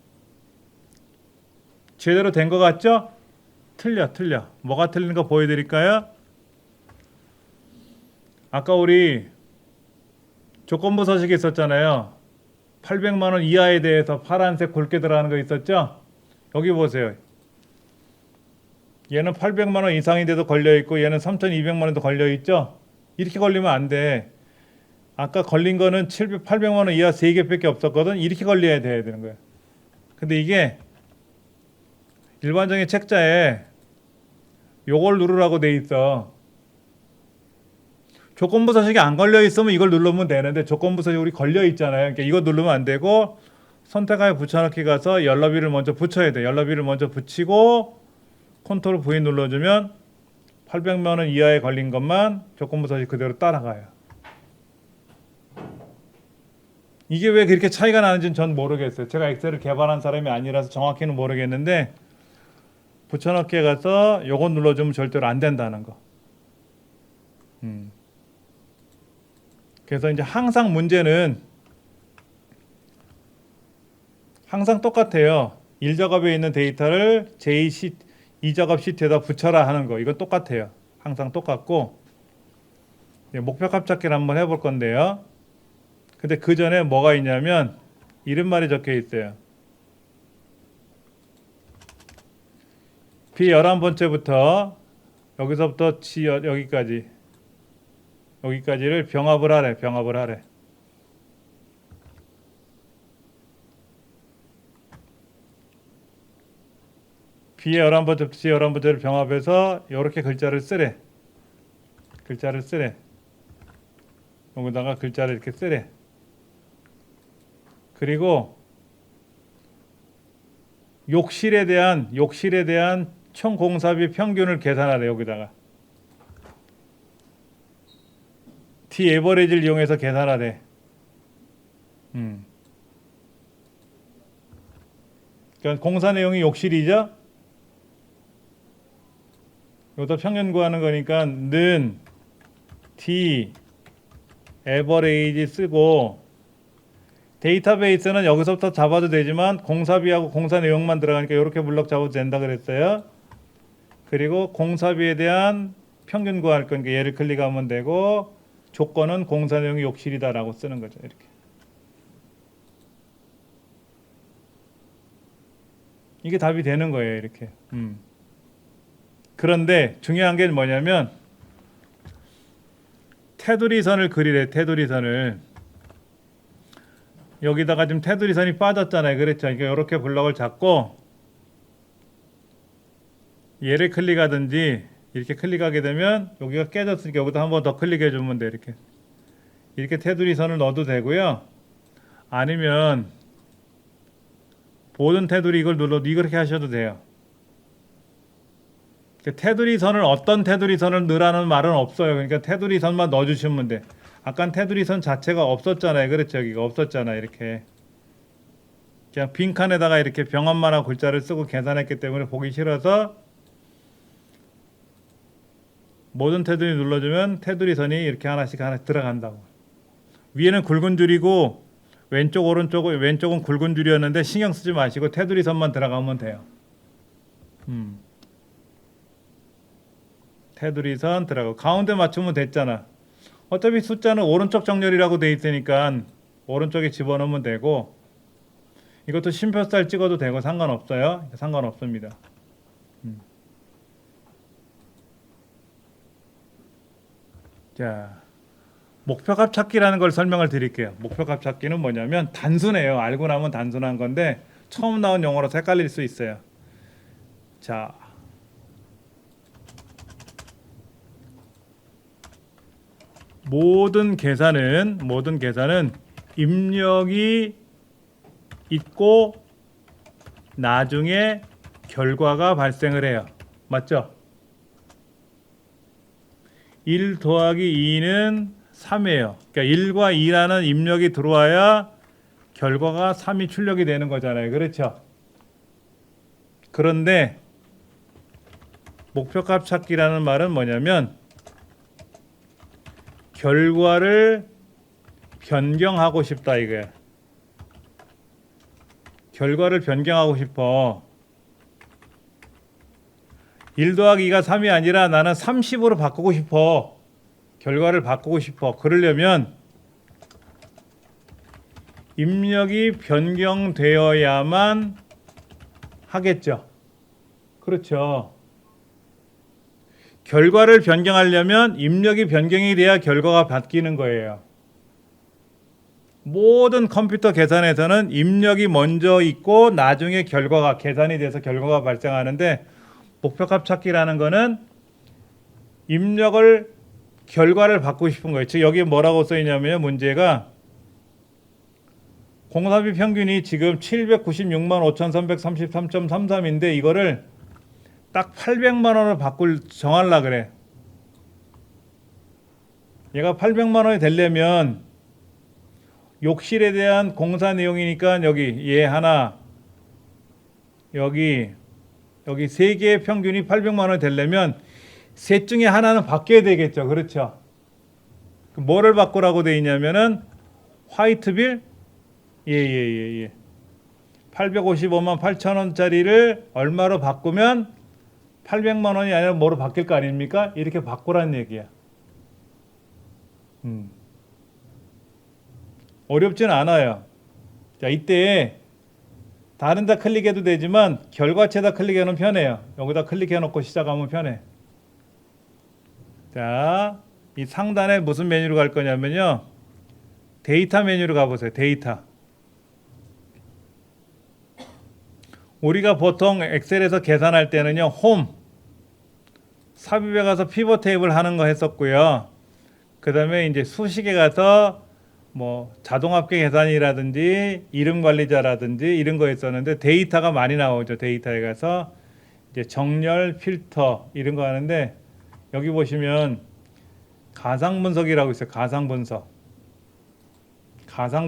제대로 된 거 같죠? 틀려. 뭐가 틀린 거 보여드릴까요? 아까 우리 조건부 서식이 있었잖아요. 800만 원 이하에 대해서 파란색 굵게 들어가는 거 있었죠? 여기 보세요. 얘는 800만 원 이상인데도 걸려 있고 얘는 3,200만 원도 걸려 있죠? 이렇게 걸리면 안 돼. 아까 걸린 거는 800만 원 이하 3개밖에 없었거든. 이렇게 걸려야 되는 거야. 근데 이게 일반적인 책자에 요걸 누르라고 돼 있어. 조건부 서식이 안 걸려 있으면 이걸 누르면 되는데 조건부 서식이 우리 걸려 있잖아요. 그러니까 이거 누르면 안 되고 선택하여 붙여넣기 가서 연립비를 먼저 붙여야 돼. 연립비를 먼저 붙이고 컨트롤 V 눌러주면 800만 원 이하에 걸린 것만 조건부 서식 그대로 따라가요. 이게 왜 그렇게 차이가 나는지는 전 모르겠어요. 제가 엑셀을 개발한 사람이 아니라서 정확히는 모르겠는데 붙여넣기에 가서 요거 눌러주면 절대로 안 된다는 거. 그래서 이제 항상 문제는 항상 똑같아요. 1작업에 있는 데이터를 제2 2작업 시트에다 붙여라 하는 거. 이건 똑같아요. 항상 똑같고 목표값 찾기를 한번 해볼 건데요. 근데 그 전에 뭐가 있냐면 이런 말이 적혀 있어요. B11번째부터 여기서부터 여기까지를 병합을 하래. B의 11번째부터 C 11번째를 병합해서 이렇게 글자를 쓰래. 여기다가 글자를 이렇게 쓰래. 그리고 욕실에 대한 총 공사비 평균을 계산하래. 여기다가 T 에버리지를 이용해서 계산하래. 그러니까 공사 내용이 욕실이죠. 여기다 평균 구하는 거니까 는 T 에버리지 쓰고 데이터베이스는 여기서부터 잡아도 되지만 공사비하고 공사 내용만 들어가니까 이렇게 블럭 잡아도 된다 그랬어요. 그리고 공사비에 대한 평균 구할 거니까 얘를 클릭하면 되고 조건은 공사 내용이 욕실이다라고 쓰는 거죠. 이렇게. 이게 답이 되는 거예요. 이렇게. 그런데 중요한 게 뭐냐면 테두리 선을 그리래. 테두리 선을. 여기다가 지금 테두리 선이 빠졌잖아요. 그렇죠? 그러니까 이렇게 블럭을 잡고 얘를 클릭하든지 이렇게 클릭하게 되면 여기가 깨졌으니까 여기다 한 번 더 클릭해 주면 돼. 이렇게 테두리 선을 넣어도 되고요. 아니면 모든 테두리 이걸 눌러도 이렇게 하셔도 돼요. 테두리 선을 어떤 테두리 선을 넣으라는 말은 없어요. 그러니까 테두리 선만 넣어 주시면 돼. 아까 테두리 선 자체가 없었잖아요. 그렇죠? 여기가 없었잖아요. 이렇게 그냥 빈칸에다가 이렇게 병원만한 글자를 쓰고 계산했기 때문에 보기 싫어서 모든 테두리 눌러주면 테두리 선이 이렇게 하나씩 들어간다고. 위에는 굵은 줄이고 왼쪽은 굵은 줄이었는데 신경 쓰지 마시고 테두리 선만 들어가면 돼요. 테두리 선 들어가고 가운데 맞추면 됐잖아. 어차피 숫자는 오른쪽 정렬이라고 돼 있으니까 오른쪽에 집어넣으면 되고 이것도 심표살 찍어도 되고 상관없어요. 상관없습니다. 자, 목표값 찾기라는 걸 설명을 드릴게요. 목표값 찾기는 뭐냐면 단순해요. 알고 나면 단순한 건데 처음 나온 용어라서 헷갈릴 수 있어요. 자, 모든 계산은 입력이 있고 나중에 결과가 발생을 해요. 맞죠? 1 더하기 2는 3이에요. 그러니까 1과 2라는 입력이 들어와야 결과가 3이 출력이 되는 거잖아요. 그렇죠? 그런데 목표값 찾기라는 말은 뭐냐면 결과를 변경하고 싶다 이거야. 결과를 변경하고 싶어. 1 더하기 2가 3이 아니라 나는 30으로 바꾸고 싶어. 결과를 바꾸고 싶어. 그러려면 입력이 변경되어야만 하겠죠. 그렇죠. 결과를 변경하려면 입력이 변경이 돼야 결과가 바뀌는 거예요. 모든 컴퓨터 계산에서는 입력이 먼저 있고 나중에 결과가 계산이 돼서 결과가 발생하는데 목표값 찾기라는 거는 결과를 바꾸고 싶은 거예요. 즉 여기 뭐라고 써 있냐면 문제가 공사비 평균이 지금 796만 5,333.33인데 이거를 딱 800만 원을 정하려 그래. 얘가 800만 원이 되려면 욕실에 대한 공사 내용이니까 여기 얘 하나 여기 세 개의 평균이 800만 원이 되려면 셋 중에 하나는 바뀌어야 되겠죠. 그렇죠? 뭐를 바꾸라고 돼 있냐면은 화이트빌 855만 8천 원짜리를 얼마로 바꾸면 800만 원이 아니라 뭐로 바뀔 거 아닙니까? 이렇게 바꾸라는 얘기야. 어렵진 않아요. 자, 이때 다른 데 클릭해도 되지만 결과체에다 클릭해놓으면 편해요. 여기다 클릭해놓고 시작하면 편해. 자, 이 상단에 무슨 메뉴로 갈 거냐면요. 데이터 메뉴로 가보세요. 데이터. 우리가 보통 엑셀에서 계산할 때는요. 홈, 삽입에 가서 피벗 테이블 하는 거 했었고요. 그 다음에 이제 수식에 가서 뭐 자동합계 계산이라든지 이름 관리자라든지 이런 거 했었는데 데이터가 많이 나오죠. 데이터에 가서 이제 정렬, 필터 이런 거 하는데 여기 보시면 가상 분석이라고 있어요. 가상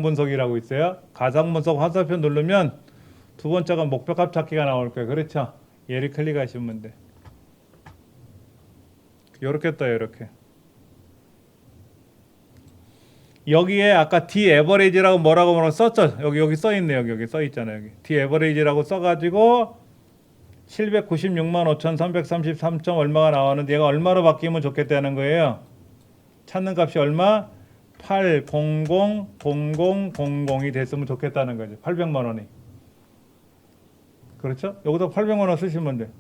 분석이라고 있어요. 가상 분석 화살표 누르면 두 번째가 목표값 찾기가 나올 거예요. 그렇죠? 얘를 클릭하시면 돼. 이렇게 떠요. 이렇게. 여기에 아까 D-average라고 뭐라고 썼죠? 여기 써 있네요. 여기 써 있잖아요. 여기 D-average라고 써가지고 796만 5,333점 얼마가 나왔는데 얘가 얼마로 바뀌면 좋겠다는 거예요. 찾는 값이 얼마? 8000000이 됐으면 좋겠다는 거죠. 800만 원이. 그렇죠? 여기다 800만 원 쓰시면 돼.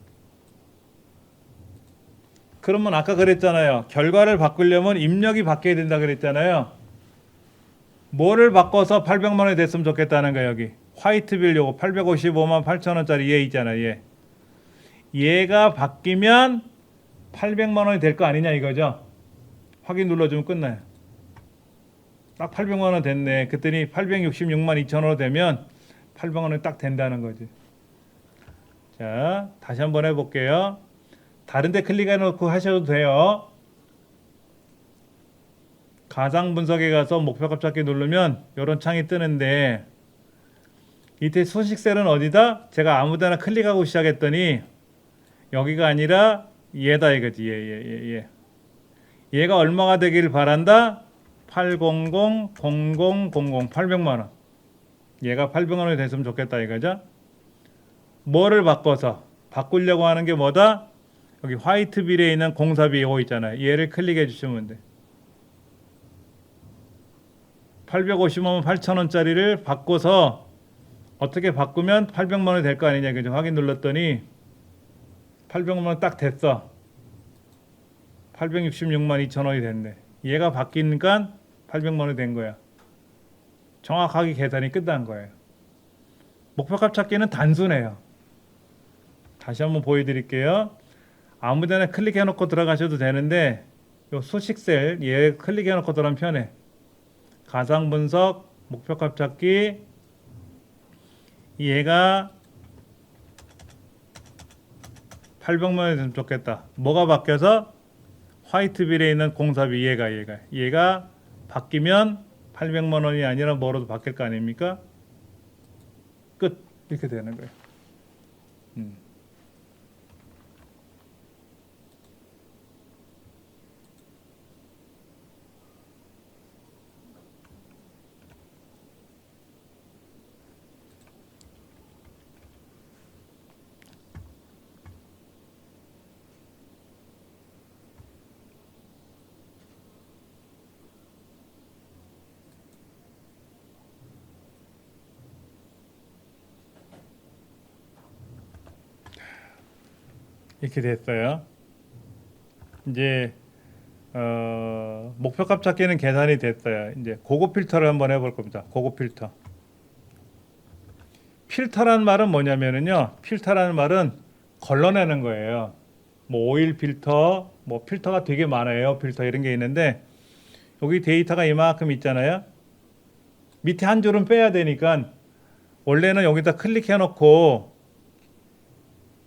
그러면 아까 그랬잖아요. 결과를 바꾸려면 입력이 바뀌어야 된다 그랬잖아요. 뭐를 바꿔서 800만 원이 됐으면 좋겠다는 거예요. 여기 화이트빌 요거 855만 8천 원짜리 얘 있잖아요. 얘가 바뀌면 800만 원이 될 거 아니냐 이거죠. 확인 눌러주면 끝나요. 딱 800만 원 됐네. 그랬더니 866만 2천 원 되면 800만 원이 딱 된다는 거지. 자, 다시 한번 해볼게요. 다른 데 클릭해 놓고 하셔도 돼요. 가상 분석에 가서 목표값 찾기 누르면 이런 창이 뜨는데 이때 수식셀은 어디다? 제가 아무데나 클릭하고 시작했더니 여기가 아니라 얘다 이거지. 얘가 얼마가 되길 바란다? 800 0000 800만 원. 얘가 800만 원이 됐으면 좋겠다 이거죠. 뭐를 바꿔서 바꾸려고 하는 게 뭐다? 여기 화이트 빌에 있는 공사비 이거 있잖아요. 얘를 클릭해 주시면 돼. 850만 8천 원짜리를 바꿔서 어떻게 바꾸면 800만 원이 될 거 아니냐. 그죠? 확인 눌렀더니 800만 원 딱 됐어. 866만 2천 원이 됐네. 얘가 바뀌니까 800만 원이 된 거야. 정확하게 계산이 끝난 거예요. 목표값 찾기는 단순해요. 다시 한번 보여드릴게요. 아무데나 클릭해 놓고 들어가셔도 되는데 요 수식셀 얘 클릭해 놓고 들어가면 편해. 가상 분석 목표값 찾기 얘가 800만 원이 되면 좋겠다. 뭐가 바뀌어서 화이트빌에 있는 공사비 얘가 바뀌면 800만 원이 아니라 뭐로도 바뀔 거 아닙니까? 끝. 이렇게 되는 거예요. 이렇게 됐어요. 이제 목표값 찾기는 계산이 됐어요. 이제 고급 필터를 한번 해볼 겁니다. 고급 필터. 필터라는 말은 뭐냐면은요. 필터라는 말은 걸러내는 거예요. 뭐 오일 필터, 뭐 필터가 되게 많아요. 필터 이런 게 있는데 여기 데이터가 이만큼 있잖아요. 밑에 한 줄은 빼야 되니까 원래는 여기다 클릭해 놓고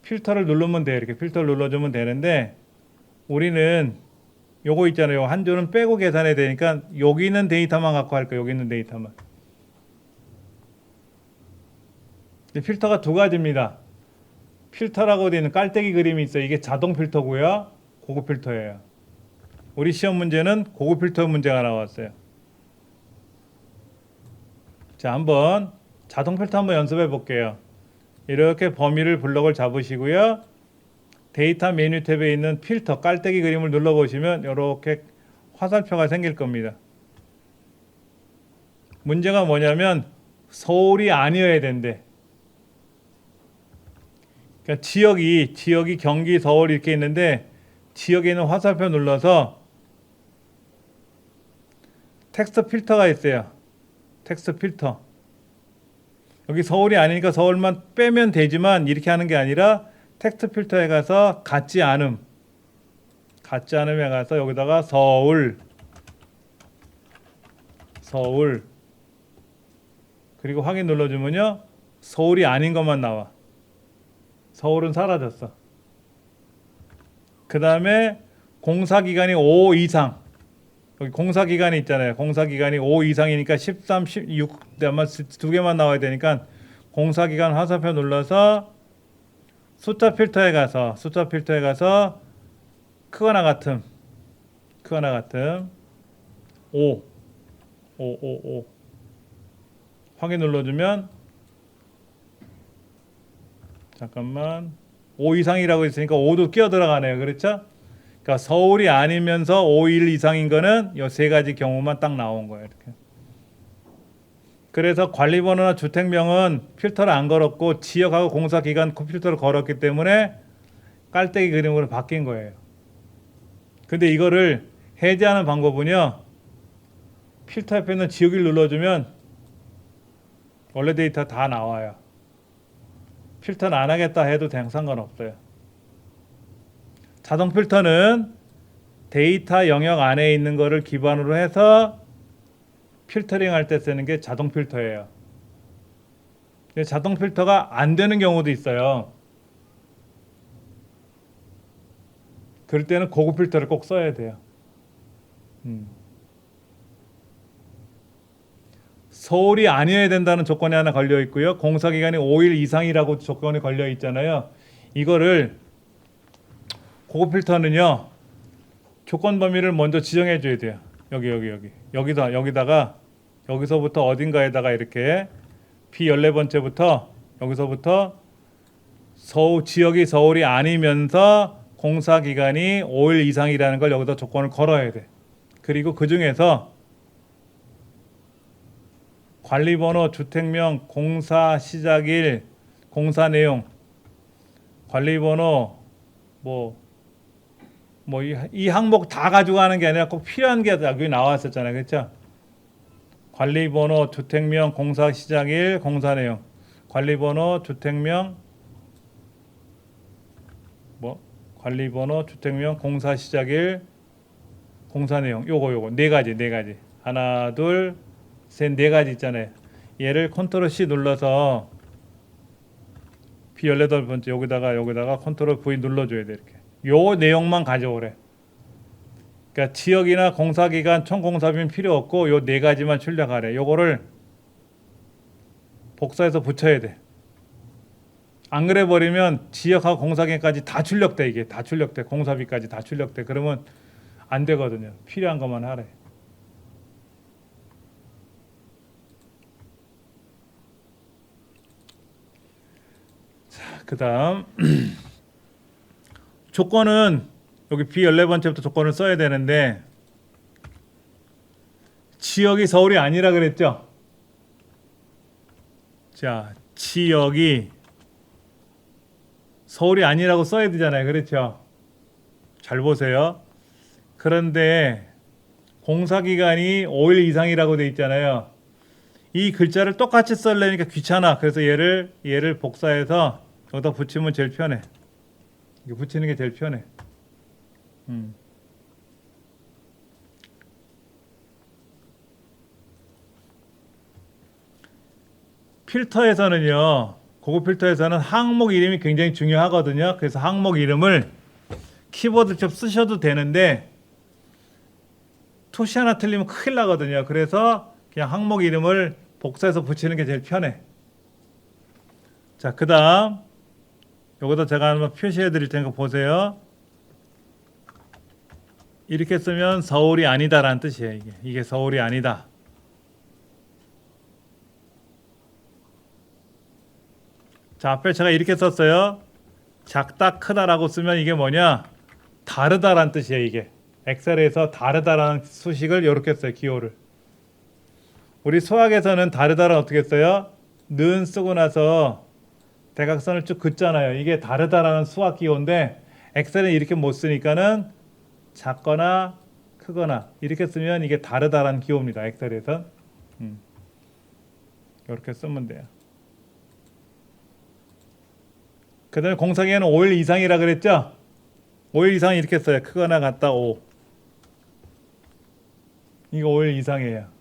필터를 누르면 돼요. 이렇게 필터를 눌러주면 되는데 우리는 요거 있잖아요. 한 줄은 빼고 계산해야 되니까 여기 있는 데이터만 갖고 할 거예요. 여기 있는 데이터만. 필터가 두 가지입니다. 필터라고 되어 있는 깔때기 그림이 있어요. 이게 자동 필터고요. 고급 필터예요. 우리 시험 문제는 고급 필터 문제가 나왔어요. 자, 한번 자동 필터 한번 연습해 볼게요. 이렇게 범위를 블럭을 잡으시고요. 데이터 메뉴 탭에 있는 필터 깔때기 그림을 눌러보시면 이렇게 화살표가 생길 겁니다. 문제가 뭐냐면 서울이 아니어야 된대. 그러니까 지역이 경기, 서울 이렇게 있는데 지역에 있는 화살표 눌러서 텍스트 필터가 있어요. 텍스트 필터. 여기 서울이 아니니까 서울만 빼면 되지만 이렇게 하는 게 아니라 텍스트 필터에 가서 같지 않음에 가서 여기다가 서울 그리고 확인 눌러주면요 서울이 아닌 것만 나와. 서울은 사라졌어. 그 다음에 공사기간이 5 이상. 여기 공사기간이 있잖아요. 공사기간이 5 이상이니까 13, 16 아마 두 개만 나와야 되니까 공사기간 화살표 눌러서 숫자 필터에 가서 크거나 같음 5 확인 눌러주면 잠깐만 5 이상이라고 있으니까 5도 끼어 들어가네요. 그렇죠? 그러니까 서울이 아니면서 5일 이상인 거는 이 세 가지 경우만 딱 나온 거예요. 이렇게. 그래서 관리번호나 주택명은 필터를 안 걸었고 지역하고 공사기간 필터를 걸었기 때문에 깔때기 그림으로 바뀐 거예요. 근데 이거를 해제하는 방법은요. 필터 옆에 있는 지우기를 눌러주면 원래 데이터 다 나와요. 필터는 안 하겠다 해도 상관없어요. 자동 필터는 데이터 영역 안에 있는 거를 기반으로 해서 필터링 할 때 쓰는 게 자동 필터예요. 자동 필터가 안 되는 경우도 있어요. 그럴 때는 고급 필터를 꼭 써야 돼요. 서울이 아니어야 된다는 조건이 하나 걸려 있고요. 공사기간이 5일 이상이라고 조건이 걸려 있잖아요. 이거를 고급 필터는요. 조건 범위를 먼저 지정해 줘야 돼요. 여기다가 여기서부터 어딘가에다가 이렇게 B14번째부터 여기서부터 지역이 서울이 아니면서 공사기간이 5일 이상이라는 걸 여기다 조건을 걸어야 돼. 그리고 그 중에서 관리번호, 주택명, 공사 시작일, 공사 내용, 관리번호, 이 항목 다 가지고 가는 게 아니라 꼭 필요한 게 여기 나왔었잖아요. 그렇죠? 관리번호, 주택명, 공사 시작일, 공사 내용, 관리번호, 주택명, 관리번호, 주택명, 공사 시작일, 공사 내용. 요거 네 가지. 하나, 둘, 셋, 네 가지 있잖아요. 얘를 컨트롤 C 눌러서 B18번째 여기다가 컨트롤 V 눌러줘야 돼. 이렇게 요 내용만 가져오래. 그러니까 지역이나 공사기간, 총공사비는 필요 없고 요 네 가지만 출력하래. 요거를 복사해서 붙여야 돼. 안 그래 버리면 지역하고 공사기간까지 다 출력돼. 이게 다 출력돼. 공사비까지 다 출력돼. 그러면 안 되거든요. 필요한 것만 하래. 그 다음 조건은 여기 B14번째부터 조건을 써야 되는데 지역이 서울이 아니라 그랬죠. 자, 지역이 서울이 아니라고 써야 되잖아요. 그렇죠. 잘 보세요. 그런데 공사기간이 5일 이상이라고 돼 있잖아요. 이 글자를 똑같이 쓰려니까 귀찮아. 그래서 얘를 복사해서 여기다 붙이면 제일 편해. 이게 붙이는 게 제일 편해. 필터에서는요. 고급 필터에서는 항목 이름이 굉장히 중요하거든요. 그래서 항목 이름을 키보드 좀 쓰셔도 되는데 토시 하나 틀리면 큰일 나거든요. 그래서 그냥 항목 이름을 복사해서 붙이는 게 제일 편해. 자, 그 다음 여기다 제가 한번 표시해 드릴 테니까 보세요. 이렇게 쓰면 서울이 아니다라는 뜻이에요. 이게 서울이 아니다. 자, 앞에 제가 이렇게 썼어요. 작다, 크다라고 쓰면 이게 뭐냐? 다르다라는 뜻이에요. 이게 엑셀에서 다르다라는 수식을 이렇게 써요. 기호를. 우리 수학에서는 다르다를 어떻게 써요? 는 쓰고 나서 대각선을 쭉 긋잖아요. 이게 다르다라는 수학 기호인데 엑셀은 이렇게 못 쓰니까는 작거나 크거나 이렇게 쓰면 이게 다르다라는 기호입니다. 엑셀에서 이렇게 쓰면 돼요. 그 다음에 공사기간은 5일 이상이라 그랬죠? 5일 이상 이렇게 써요. 크거나 같다 5. 이거 5일 이상이에요.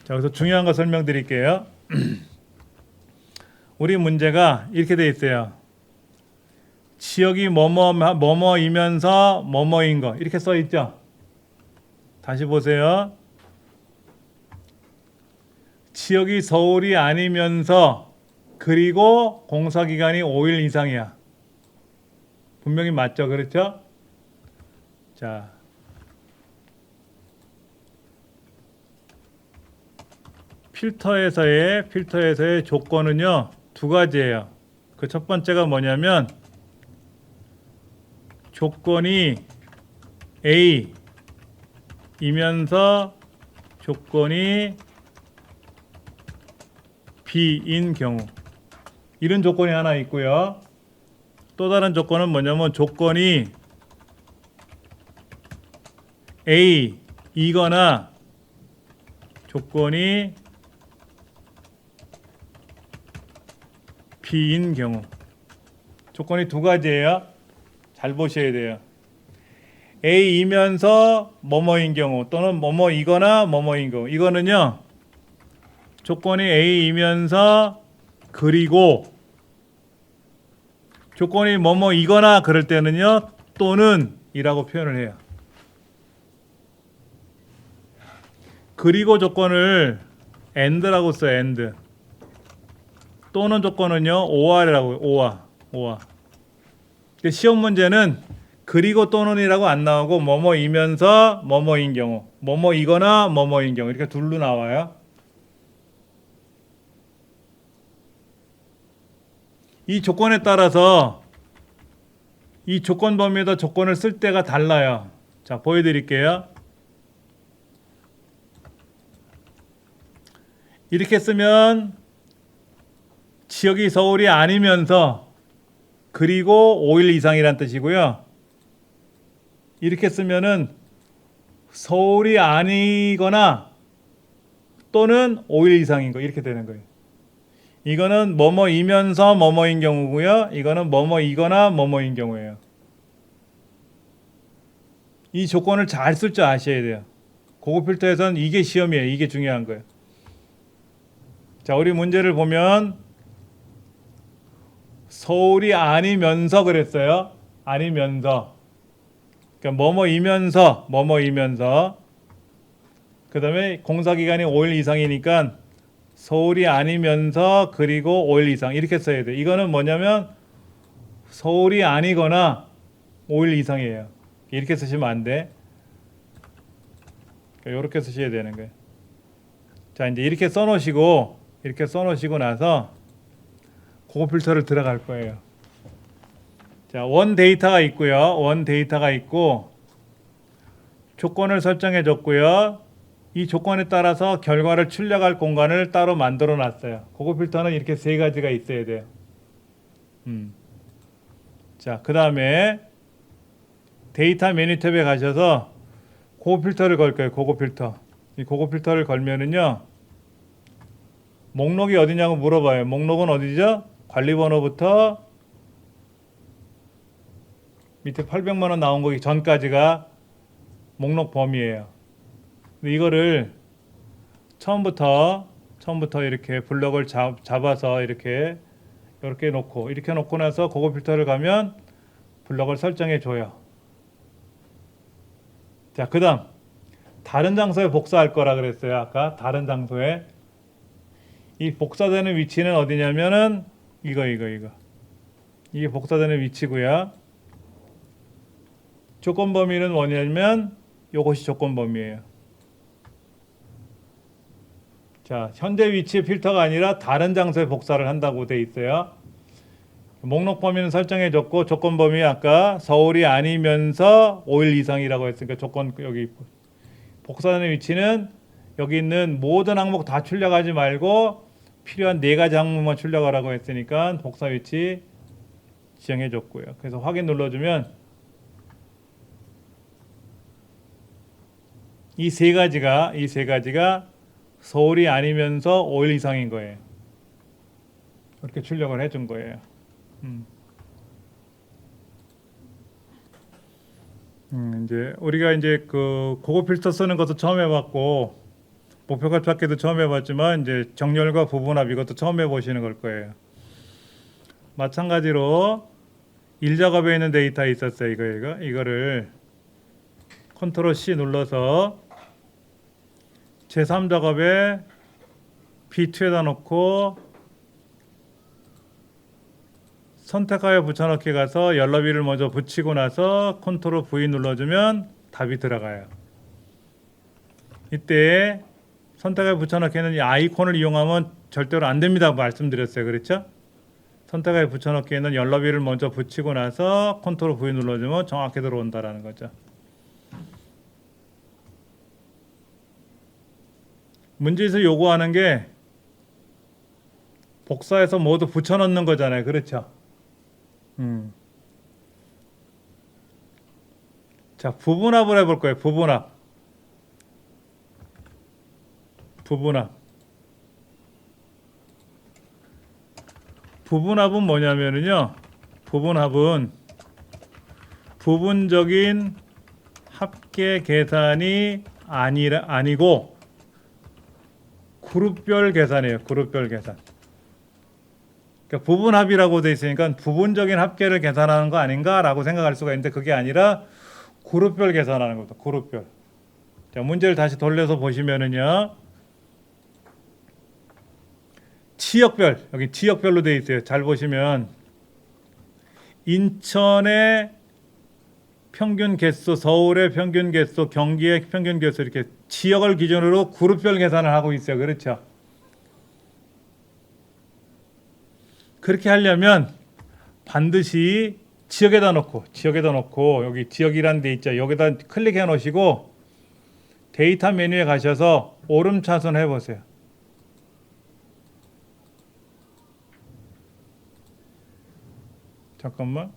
자, 여기서 중요한 거 설명드릴게요. 우리 문제가 이렇게 돼 있어요. 지역이 뭐뭐이면서 뭐뭐인 거 이렇게 써 있죠. 다시 보세요. 지역이 서울이 아니면서 그리고 공사기간이 5일 이상이야. 분명히 맞죠? 그렇죠? 자, 필터에서의 조건은요 두 가지예요. 그 첫 번째가 뭐냐면 조건이 A이면서 조건이 B인 경우 이런 조건이 하나 있고요. 또 다른 조건은 뭐냐면 조건이 A이거나 조건이 B인 경우. 조건이 두 가지예요. 잘 보셔야 돼요. A이면서 뭐뭐인 경우 또는 뭐뭐이거나 뭐뭐인 경우. 이거는요. 조건이 A이면서 그리고 조건이 뭐뭐이거나 그럴 때는요. 또는 이라고 표현을 해요. 그리고 조건을 and라고 써요. and. 또는 조건은요. or이라고 or. 시험 문제는 그리고 또는이라고 안 나오고 뭐뭐이면서 뭐뭐인 경우, 뭐뭐이거나 뭐뭐인 경우 이렇게 둘로 나와요. 이 조건에 따라서 이 조건 범위에다 조건을 쓸 때가 달라요. 자, 보여드릴게요. 이렇게 쓰면 지역이 서울이 아니면서 그리고 5일 이상이란 뜻이고요. 이렇게 쓰면은 서울이 아니거나 또는 5일 이상인 거 이렇게 되는 거예요. 이거는 뭐뭐이면서 뭐뭐인 경우고요. 이거는 뭐뭐이거나 뭐뭐인 경우예요. 이 조건을 잘 쓸 줄 아셔야 돼요. 고급 필터에서는 이게 시험이에요. 이게 중요한 거예요. 자, 우리 문제를 보면 서울이 아니면서 그랬어요. 아니면서. 그러니까 뭐뭐이면서 그 다음에 공사기간이 5일 이상이니까 서울이 아니면서 그리고 5일 이상 이렇게 써야 돼. 이거는 뭐냐면 서울이 아니거나 5일 이상이에요. 이렇게 쓰시면 안 돼. 이렇게 쓰셔야 되는 거예요. 자, 이제 이렇게 써놓으시고 나서 고급 필터를 들어갈 거예요. 자, 원 데이터가 있고 조건을 설정해 줬고요. 이 조건에 따라서 결과를 출력할 공간을 따로 만들어 놨어요. 고급 필터는 이렇게 세 가지가 있어야 돼요. 자, 그 다음에 데이터 메뉴 탭에 가셔서 고급 필터를 걸 거예요. 고급 필터. 이 고급 필터를 걸면은요. 목록이 어디냐고 물어봐요. 목록은 어디죠? 관리번호부터 밑에 800만 원 나온 거기 전까지가 목록 범위예요. 근데 이거를 처음부터 이렇게 블럭을 잡아서 이렇게 놓고 나서 고급 필터를 가면 블럭을 설정해 줘요. 자, 그다음 다른 장소에 복사할 거라 그랬어요. 아까 다른 장소에 이 복사되는 위치는 어디냐면은 이거 이게 복사되는 위치고요. 조건 범위는 뭐냐면 이것이 조건 범위예요. 자, 현재 위치의 필터가 아니라 다른 장소에 복사를 한다고 돼 있어요. 목록 범위는 설정해 줬고 조건 범위 아까 서울이 아니면서 5일 이상이라고 했으니까 조건 여기 복사되는 위치는 여기 있는 모든 항목 다 출력하지 말고 필요한 4가지 항목만 출력하라고 했으니까 복사 위치 지정해 줬고요. 그래서 확인 눌러주면 이 세 가지가 서울이 아니면서 5일 이상인 거예요. 이렇게 출력을 해준 거예요. 이제 우리가 이제 그 고급 필터 쓰는 것도 처음 해봤고 목표가 찾기도 처음 해봤지만 이제 정렬과 부분합 이것도 처음 해보시는 걸 거예요. 마찬가지로 1작업에 있는 데이터 있었어요. 이거를 컨트롤 C 눌러서 제3작업에 B2에다 놓고 선택하여 붙여넣기 가서 열너비를 먼저 붙이고 나서 컨트롤 V 눌러주면 답이 들어가요. 이때 선택하여 붙여넣기는 이 아이콘을 이용하면 절대로 안 됩니다. 말씀드렸어요. 그렇죠? 선택하여 붙여넣기에는 열너비를 먼저 붙이고 나서 컨트롤 V 눌러주면 정확히 들어온다라는 거죠. 문제에서 요구하는 게 복사해서 모두 붙여넣는 거잖아요. 그렇죠? 자, 부분합을 해볼 거예요. 부분합. 부분합은 뭐냐면요. 부분합은 부분적인 합계 계산이 아니고 그룹별 계산이에요. 그룹별 계산. 그러니까 부분합이라고 돼 있으니까 부분적인 합계를 계산하는 거 아닌가라고 생각할 수가 있는데 그게 아니라 그룹별 계산하는 겁니다. 그룹별. 자, 문제를 다시 돌려서 보시면은요. 지역별, 여기 지역별로 돼 있어요. 잘 보시면 인천의 평균 개수, 서울의 평균 개수, 경기의 평균 개수 이렇게 지역을 기준으로 그룹별 계산을 하고 있어요. 그렇죠? 그렇게 하려면 반드시 지역에다 놓고 여기 지역이라는 데 있죠. 여기다 클릭해 놓으시고 데이터 메뉴에 가셔서 오름차순 해보세요. 잠깐만.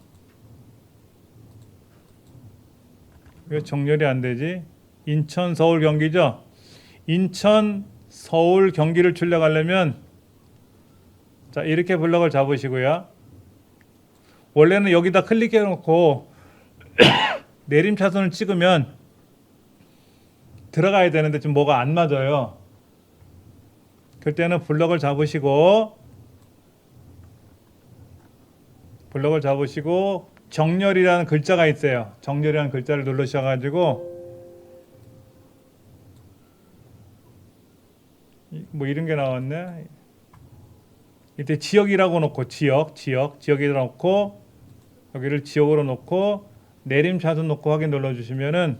왜 정렬이 안 되지? 인천, 서울, 경기죠? 인천, 서울, 경기를 출력하려면 자, 이렇게 블럭을 잡으시고요. 원래는 여기다 클릭해 놓고 내림차순을 찍으면 들어가야 되는데 지금 뭐가 안 맞아요. 그때는 블럭을 잡으시고 정렬이라는 글자가 있어요. 정렬이라는 글자를 누르셔가지고 뭐 이런 게 나왔네. 이때 지역이라고 놓고 지역에다 놓고 여기를 지역으로 놓고 내림차순 놓고 확인 눌러주시면은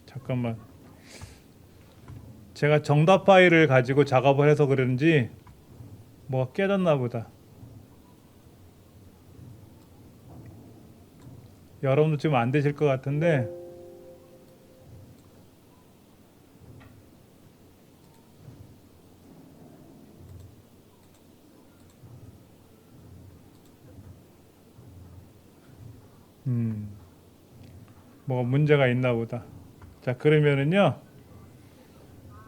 잠깐만. 제가 정답 파일을 가지고 작업을 해서 그런지 뭐가 깨졌나 보다. 여러분도 지금 안 되실 것 같은데 뭐가 문제가 있나 보다. 자, 그러면은요.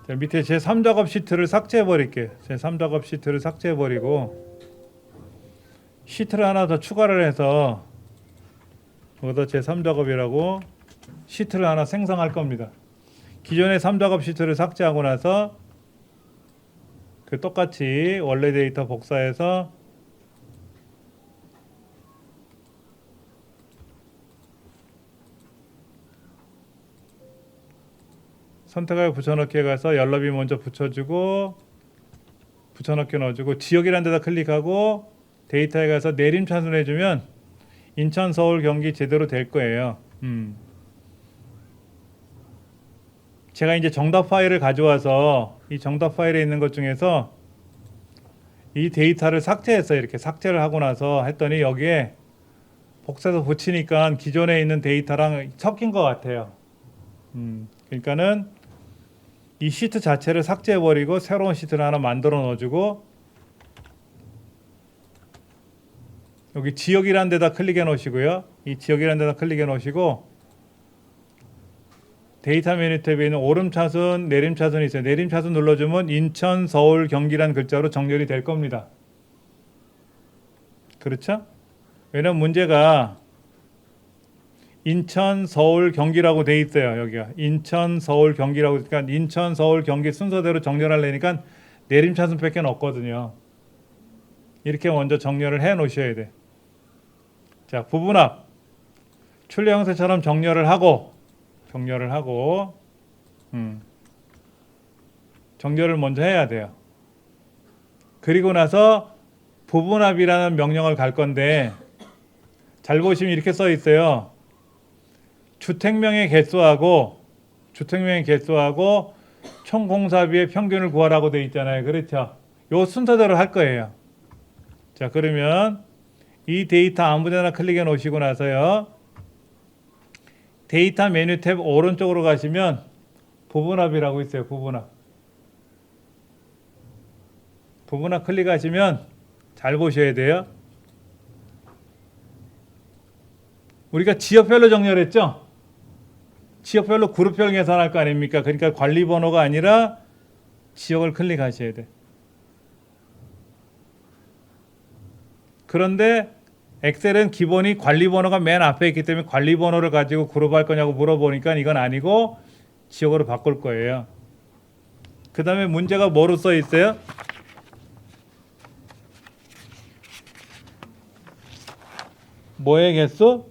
자, 밑에 제 3작업 시트를 삭제해 버릴게요. 제 3작업 시트를 삭제해 버리고 시트를 하나 더 추가를 해서 여기다 제 3작업이라고 시트를 하나 생성할 겁니다. 기존의 3작업 시트를 삭제하고 나서 그 똑같이 원래 데이터 복사해서 선택하여 붙여넣기에 가서 연럽이 먼저 붙여주고 붙여넣기 넣어주고 지역이라는 데다 클릭하고 데이터에 가서 내림차순 해주면 인천, 서울, 경기 제대로 될 거예요. 제가 이제 정답 파일을 가져와서 이 정답 파일에 있는 것 중에서 이 데이터를 삭제했어요. 이렇게 삭제를 하고 나서 했더니 여기에 복사해서 붙이니까 기존에 있는 데이터랑 섞인 것 같아요. 그러니까는 이 시트 자체를 삭제해버리고 새로운 시트를 하나 만들어 넣어주고 여기 지역이라는 데다 클릭해 놓으시고요. 이 지역이라는 데다 클릭해 놓으시고 데이터 메뉴 탭에 있는 오름차순, 내림차순이 있어요. 내림차순 눌러주면 인천, 서울, 경기라는 글자로 정렬이 될 겁니다. 그렇죠? 왜냐면 문제가 인천, 서울, 경기라고 돼 있어요. 여기가 인천, 서울, 경기라고. 그러니까 인천, 서울, 경기 순서대로 정렬하려니까 내림차순밖에 없거든요. 이렇게 먼저 정렬을 해 놓으셔야 돼. 자, 부분합 출력 형태처럼 정렬을 하고 정렬을 먼저 해야 돼요. 그리고 나서 부분합이라는 명령을 갈 건데 잘 보시면 이렇게 써 있어요. 주택명의 개수하고 총 공사비의 평균을 구하라고 돼 있잖아요. 그렇죠? 요 순서대로 할 거예요. 자, 그러면 이 데이터 아무데나 클릭해 놓으시고 나서요. 데이터 메뉴 탭 오른쪽으로 가시면 부분합이라고 있어요. 부분합. 부분합 클릭하시면 잘 보셔야 돼요. 우리가 지역별로 정렬했죠? 지역별로 그룹별 계산할 거 아닙니까? 그러니까 관리 번호가 아니라 지역을 클릭하셔야 돼. 그런데 엑셀은 기본이 관리 번호가 맨 앞에 있기 때문에 관리 번호를 가지고 그룹할 거냐고 물어보니까 이건 아니고 지역으로 바꿀 거예요. 그 다음에 문제가 뭐로 써 있어요? 뭐의 개수?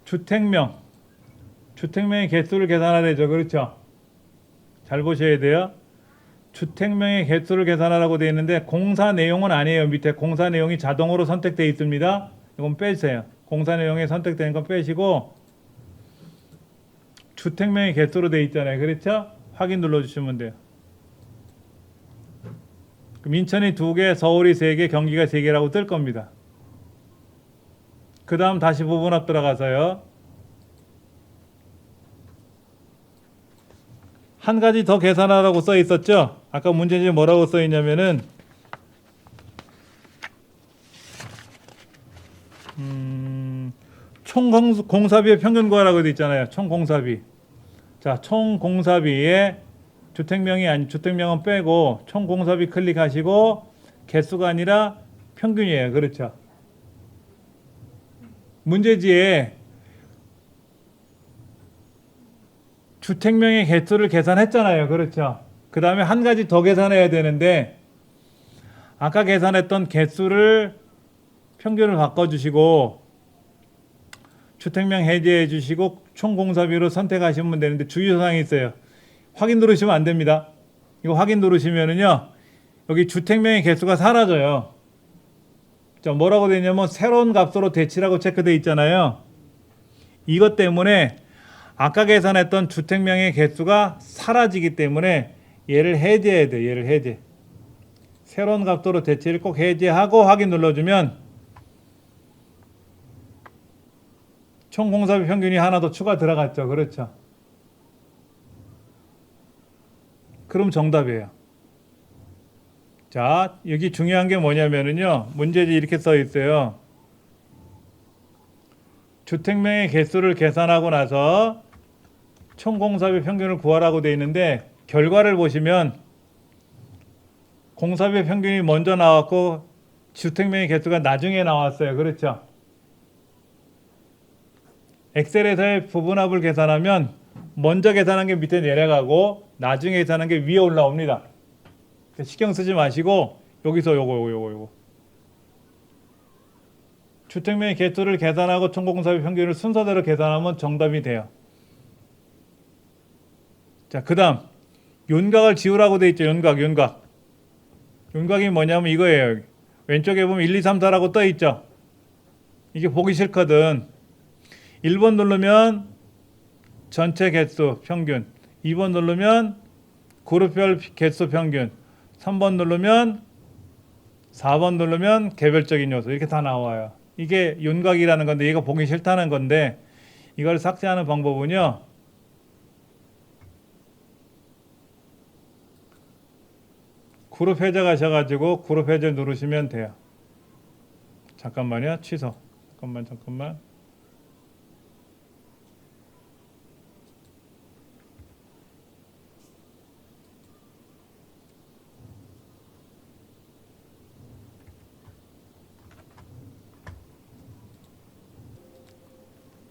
주택명. 주택명의 개수를 계산하야 되죠. 그렇죠? 잘 보셔야 돼요. 주택명의 개수를 계산하라고 되어 있는데 공사 내용은 아니에요. 밑에 공사 내용이 자동으로 선택되어 있습니다. 이건 빼세요. 공사 내용에 선택되는 건 빼시고 주택명의 개수로 되어 있잖아요. 그렇죠? 확인 눌러주시면 돼요. 그럼 인천이 2개, 서울이 3개, 경기가 3개라고 뜰 겁니다. 그 다음 다시 부분합 들어가서요. 한 가지 더 계산하라고 써 있었죠? 아까 문제집에 뭐라고 써 있냐면은 총 공사비의 평균 구하라고 돼 있잖아요. 총 공사비. 자, 총 공사비에 주택명이 아니 주택명은 빼고 총 공사비 클릭하시고 개수가 아니라 평균이에요. 그렇죠? 문제지에 주택명의 개수를 계산했잖아요. 그렇죠? 그 다음에 한 가지 더 계산해야 되는데 아까 계산했던 개수를 평균을 바꿔주시고 주택명 해제해 주시고 총 공사비로 선택하시면 되는데 주의사항이 있어요. 확인 누르시면 안 됩니다. 이거 확인 누르시면은요 여기 주택명의 개수가 사라져요. 자, 뭐라고 되어 있냐면 새로운 값으로 대치라고 체크되어 있잖아요. 이것 때문에 아까 계산했던 주택명의 개수가 사라지기 때문에 얘를 해제해야 돼. 얘를 해제. 새로운 값으로 대치를 꼭 해제하고 확인 눌러주면 총 공사비 평균이 하나 더 추가 들어갔죠. 그렇죠. 그럼 정답이에요. 자, 여기 중요한 게 뭐냐면은요. 문제지 이렇게 써 있어요. 주택명의 개수를 계산하고 나서 총 공사비 평균을 구하라고 되어 있는데 결과를 보시면 공사비 평균이 먼저 나왔고 주택명의 개수가 나중에 나왔어요. 그렇죠? 엑셀에서의 부분합을 계산하면 먼저 계산한 게 밑에 내려가고 나중에 계산한 게 위에 올라옵니다. 신경 쓰지 마시고 여기서 요거 주택명의 개수를 계산하고 총 공사비 평균을 순서대로 계산하면 정답이 돼요. 자, 그 다음 윤곽을 지우라고 돼 있죠. 윤곽이 뭐냐면 이거예요. 왼쪽에 보면 1, 2, 3, 4라고 떠 있죠. 이게 보기 싫거든. 1번 누르면 전체 개수 평균, 2번 누르면 그룹별 개수 평균, 3번 누르면 4번 누르면 개별적인 요소 이렇게 다 나와요. 이게 윤곽이라는 건데 얘가 보기 싫다는 건데 이걸 삭제하는 방법은요. 그룹 해제 가셔가지고 그룹 해제 누르시면 돼요. 잠깐만요. 취소. 잠깐만.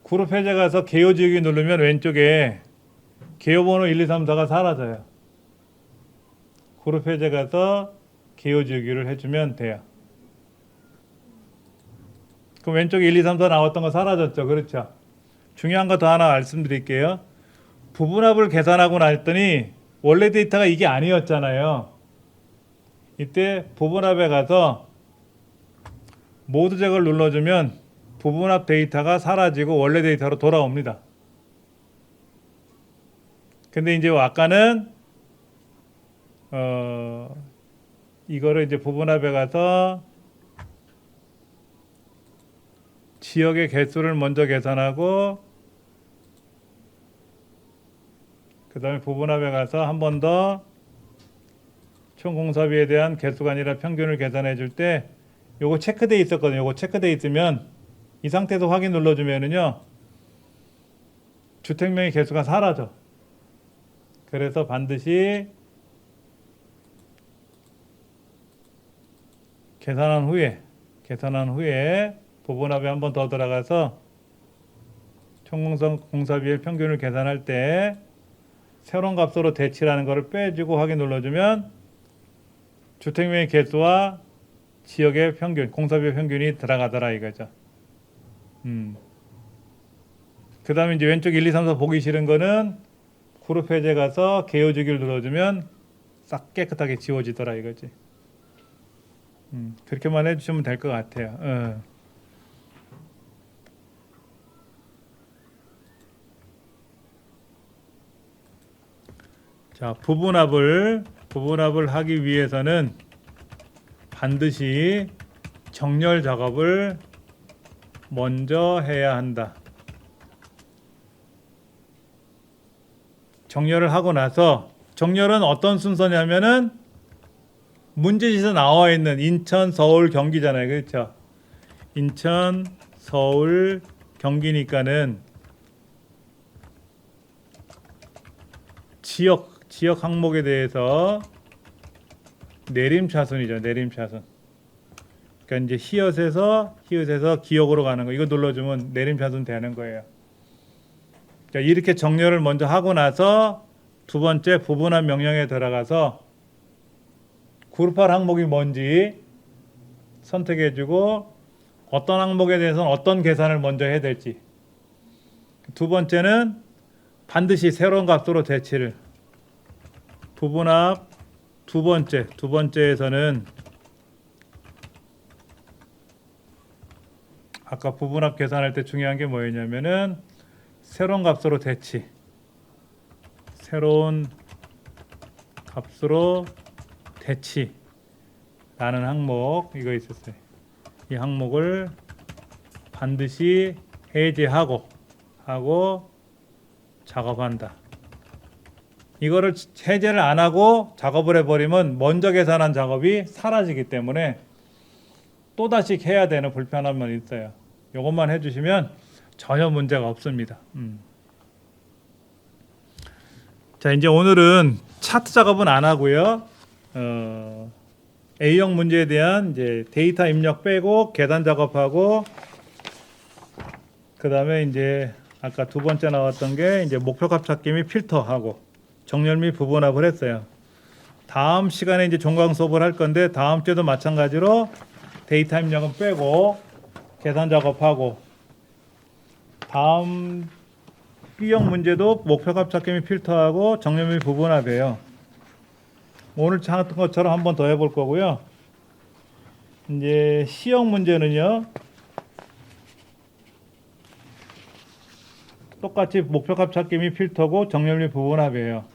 그룹 해제 가서 개요 지우기 누르면 왼쪽에 개요 번호 1, 2, 3, 4가 사라져요. 그룹 해제 가서 개요 지우기를 해주면 돼요. 그럼 왼쪽에 1, 2, 3, 4 나왔던 거 사라졌죠. 그렇죠. 중요한 거 더 하나 말씀드릴게요. 부분합을 계산하고 났더니 원래 데이터가 이게 아니었잖아요. 이때 부분합에 가서 모두 제거를 눌러주면 부분합 데이터가 사라지고 원래 데이터로 돌아옵니다. 근데 이제 아까는 이거를 이제 부분합에 가서 지역의 개수를 먼저 계산하고 그 다음에 부분합에 가서 한 번 더 총 공사비에 대한 개수가 아니라 평균을 계산해 줄 때 요거 체크돼 있었거든요. 요거 체크돼 있으면 이 상태에서 확인 눌러주면은요 주택명의 개수가 사라져. 그래서 반드시 계산한 후에 부분합에 한 번 더 들어가서 총 공사비의 평균을 계산할 때 새로운 값으로 대치라는 것을 빼주고 확인 눌러주면 주택명의 개수와 지역의 평균, 공사비의 평균이 들어가더라 이거죠. 그 다음에 이제 왼쪽 1, 2, 3, 4 보기 싫은 거는 그룹 해제 가서 개요주기를 눌러주면 싹 깨끗하게 지워지더라 이거지. 그렇게만 해주시면 될 것 같아요. 자, 부분합을 하기 위해서는 반드시 정렬 작업을 먼저 해야 한다. 정렬을 하고 나서 정렬은 어떤 순서냐면은 문제지에서 나와 있는 인천, 서울, 경기잖아요. 그렇죠? 인천, 서울, 경기니까는 지역 항목에 대해서 내림차순이죠. 내림차순. 그러니까 이제 히읗에서 기역으로 가는 거. 이거 눌러주면 내림차순 되는 거예요. 자, 이렇게 정렬을 먼저 하고 나서 두 번째 부분합 명령에 들어가서 그룹할 항목이 뭔지 선택해주고 어떤 항목에 대해서는 어떤 계산을 먼저 해야 될지. 두 번째는 반드시 새로운 값으로 대치를. 부분합 두 번째에서는 아까 부분합 계산할 때 중요한 게 뭐였냐면은 새로운 값으로 대치. 새로운 값으로 대치라는 항목 이거 있었어요. 이 항목을 반드시 해제하고 작업한다. 이거를 해제를 안 하고 작업을 해버리면 먼저 계산한 작업이 사라지기 때문에 또다시 해야 되는 불편함만 있어요. 이것만 해주시면 전혀 문제가 없습니다. 자, 이제 오늘은 차트 작업은 안 하고요. A형 문제에 대한 이제 데이터 입력 빼고 계산 작업하고 그 다음에 이제 아까 두 번째 나왔던 게 이제 목표값 찾기 및 필터하고 정렬 및 부분합을 했어요. 다음 시간에 이제 종강 수업을 할 건데 다음 주에도 마찬가지로 데이터 입력은 빼고 계산 작업하고 다음 B형 문제도 목표값 찾기 및 필터하고 정렬 및 부분합이에요. 오늘 찾은 것처럼 한 번 더 해볼 거고요. 이제 C형 문제는요. 똑같이 목표값 찾기 및 필터고 정렬 및 부분합이에요.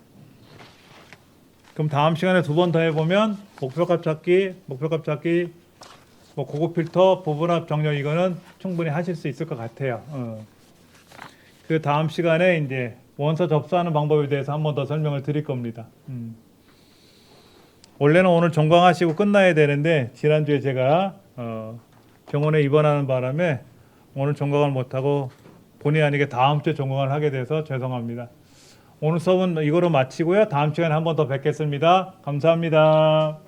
그럼 다음 시간에 두 번 더 해보면 목표값 찾기, 뭐 고급 필터, 부분합, 정렬 이거는 충분히 하실 수 있을 것 같아요. 그 다음 시간에 이제 원서 접수하는 방법에 대해서 한 번 더 설명을 드릴 겁니다. 원래는 오늘 종강하시고 끝나야 되는데 지난주에 제가 병원에 입원하는 바람에 오늘 종강을 못하고 본의 아니게 다음 주에 종강을 하게 돼서 죄송합니다. 오늘 수업은 이거로 마치고요. 다음 시간에 한 번 더 뵙겠습니다. 감사합니다.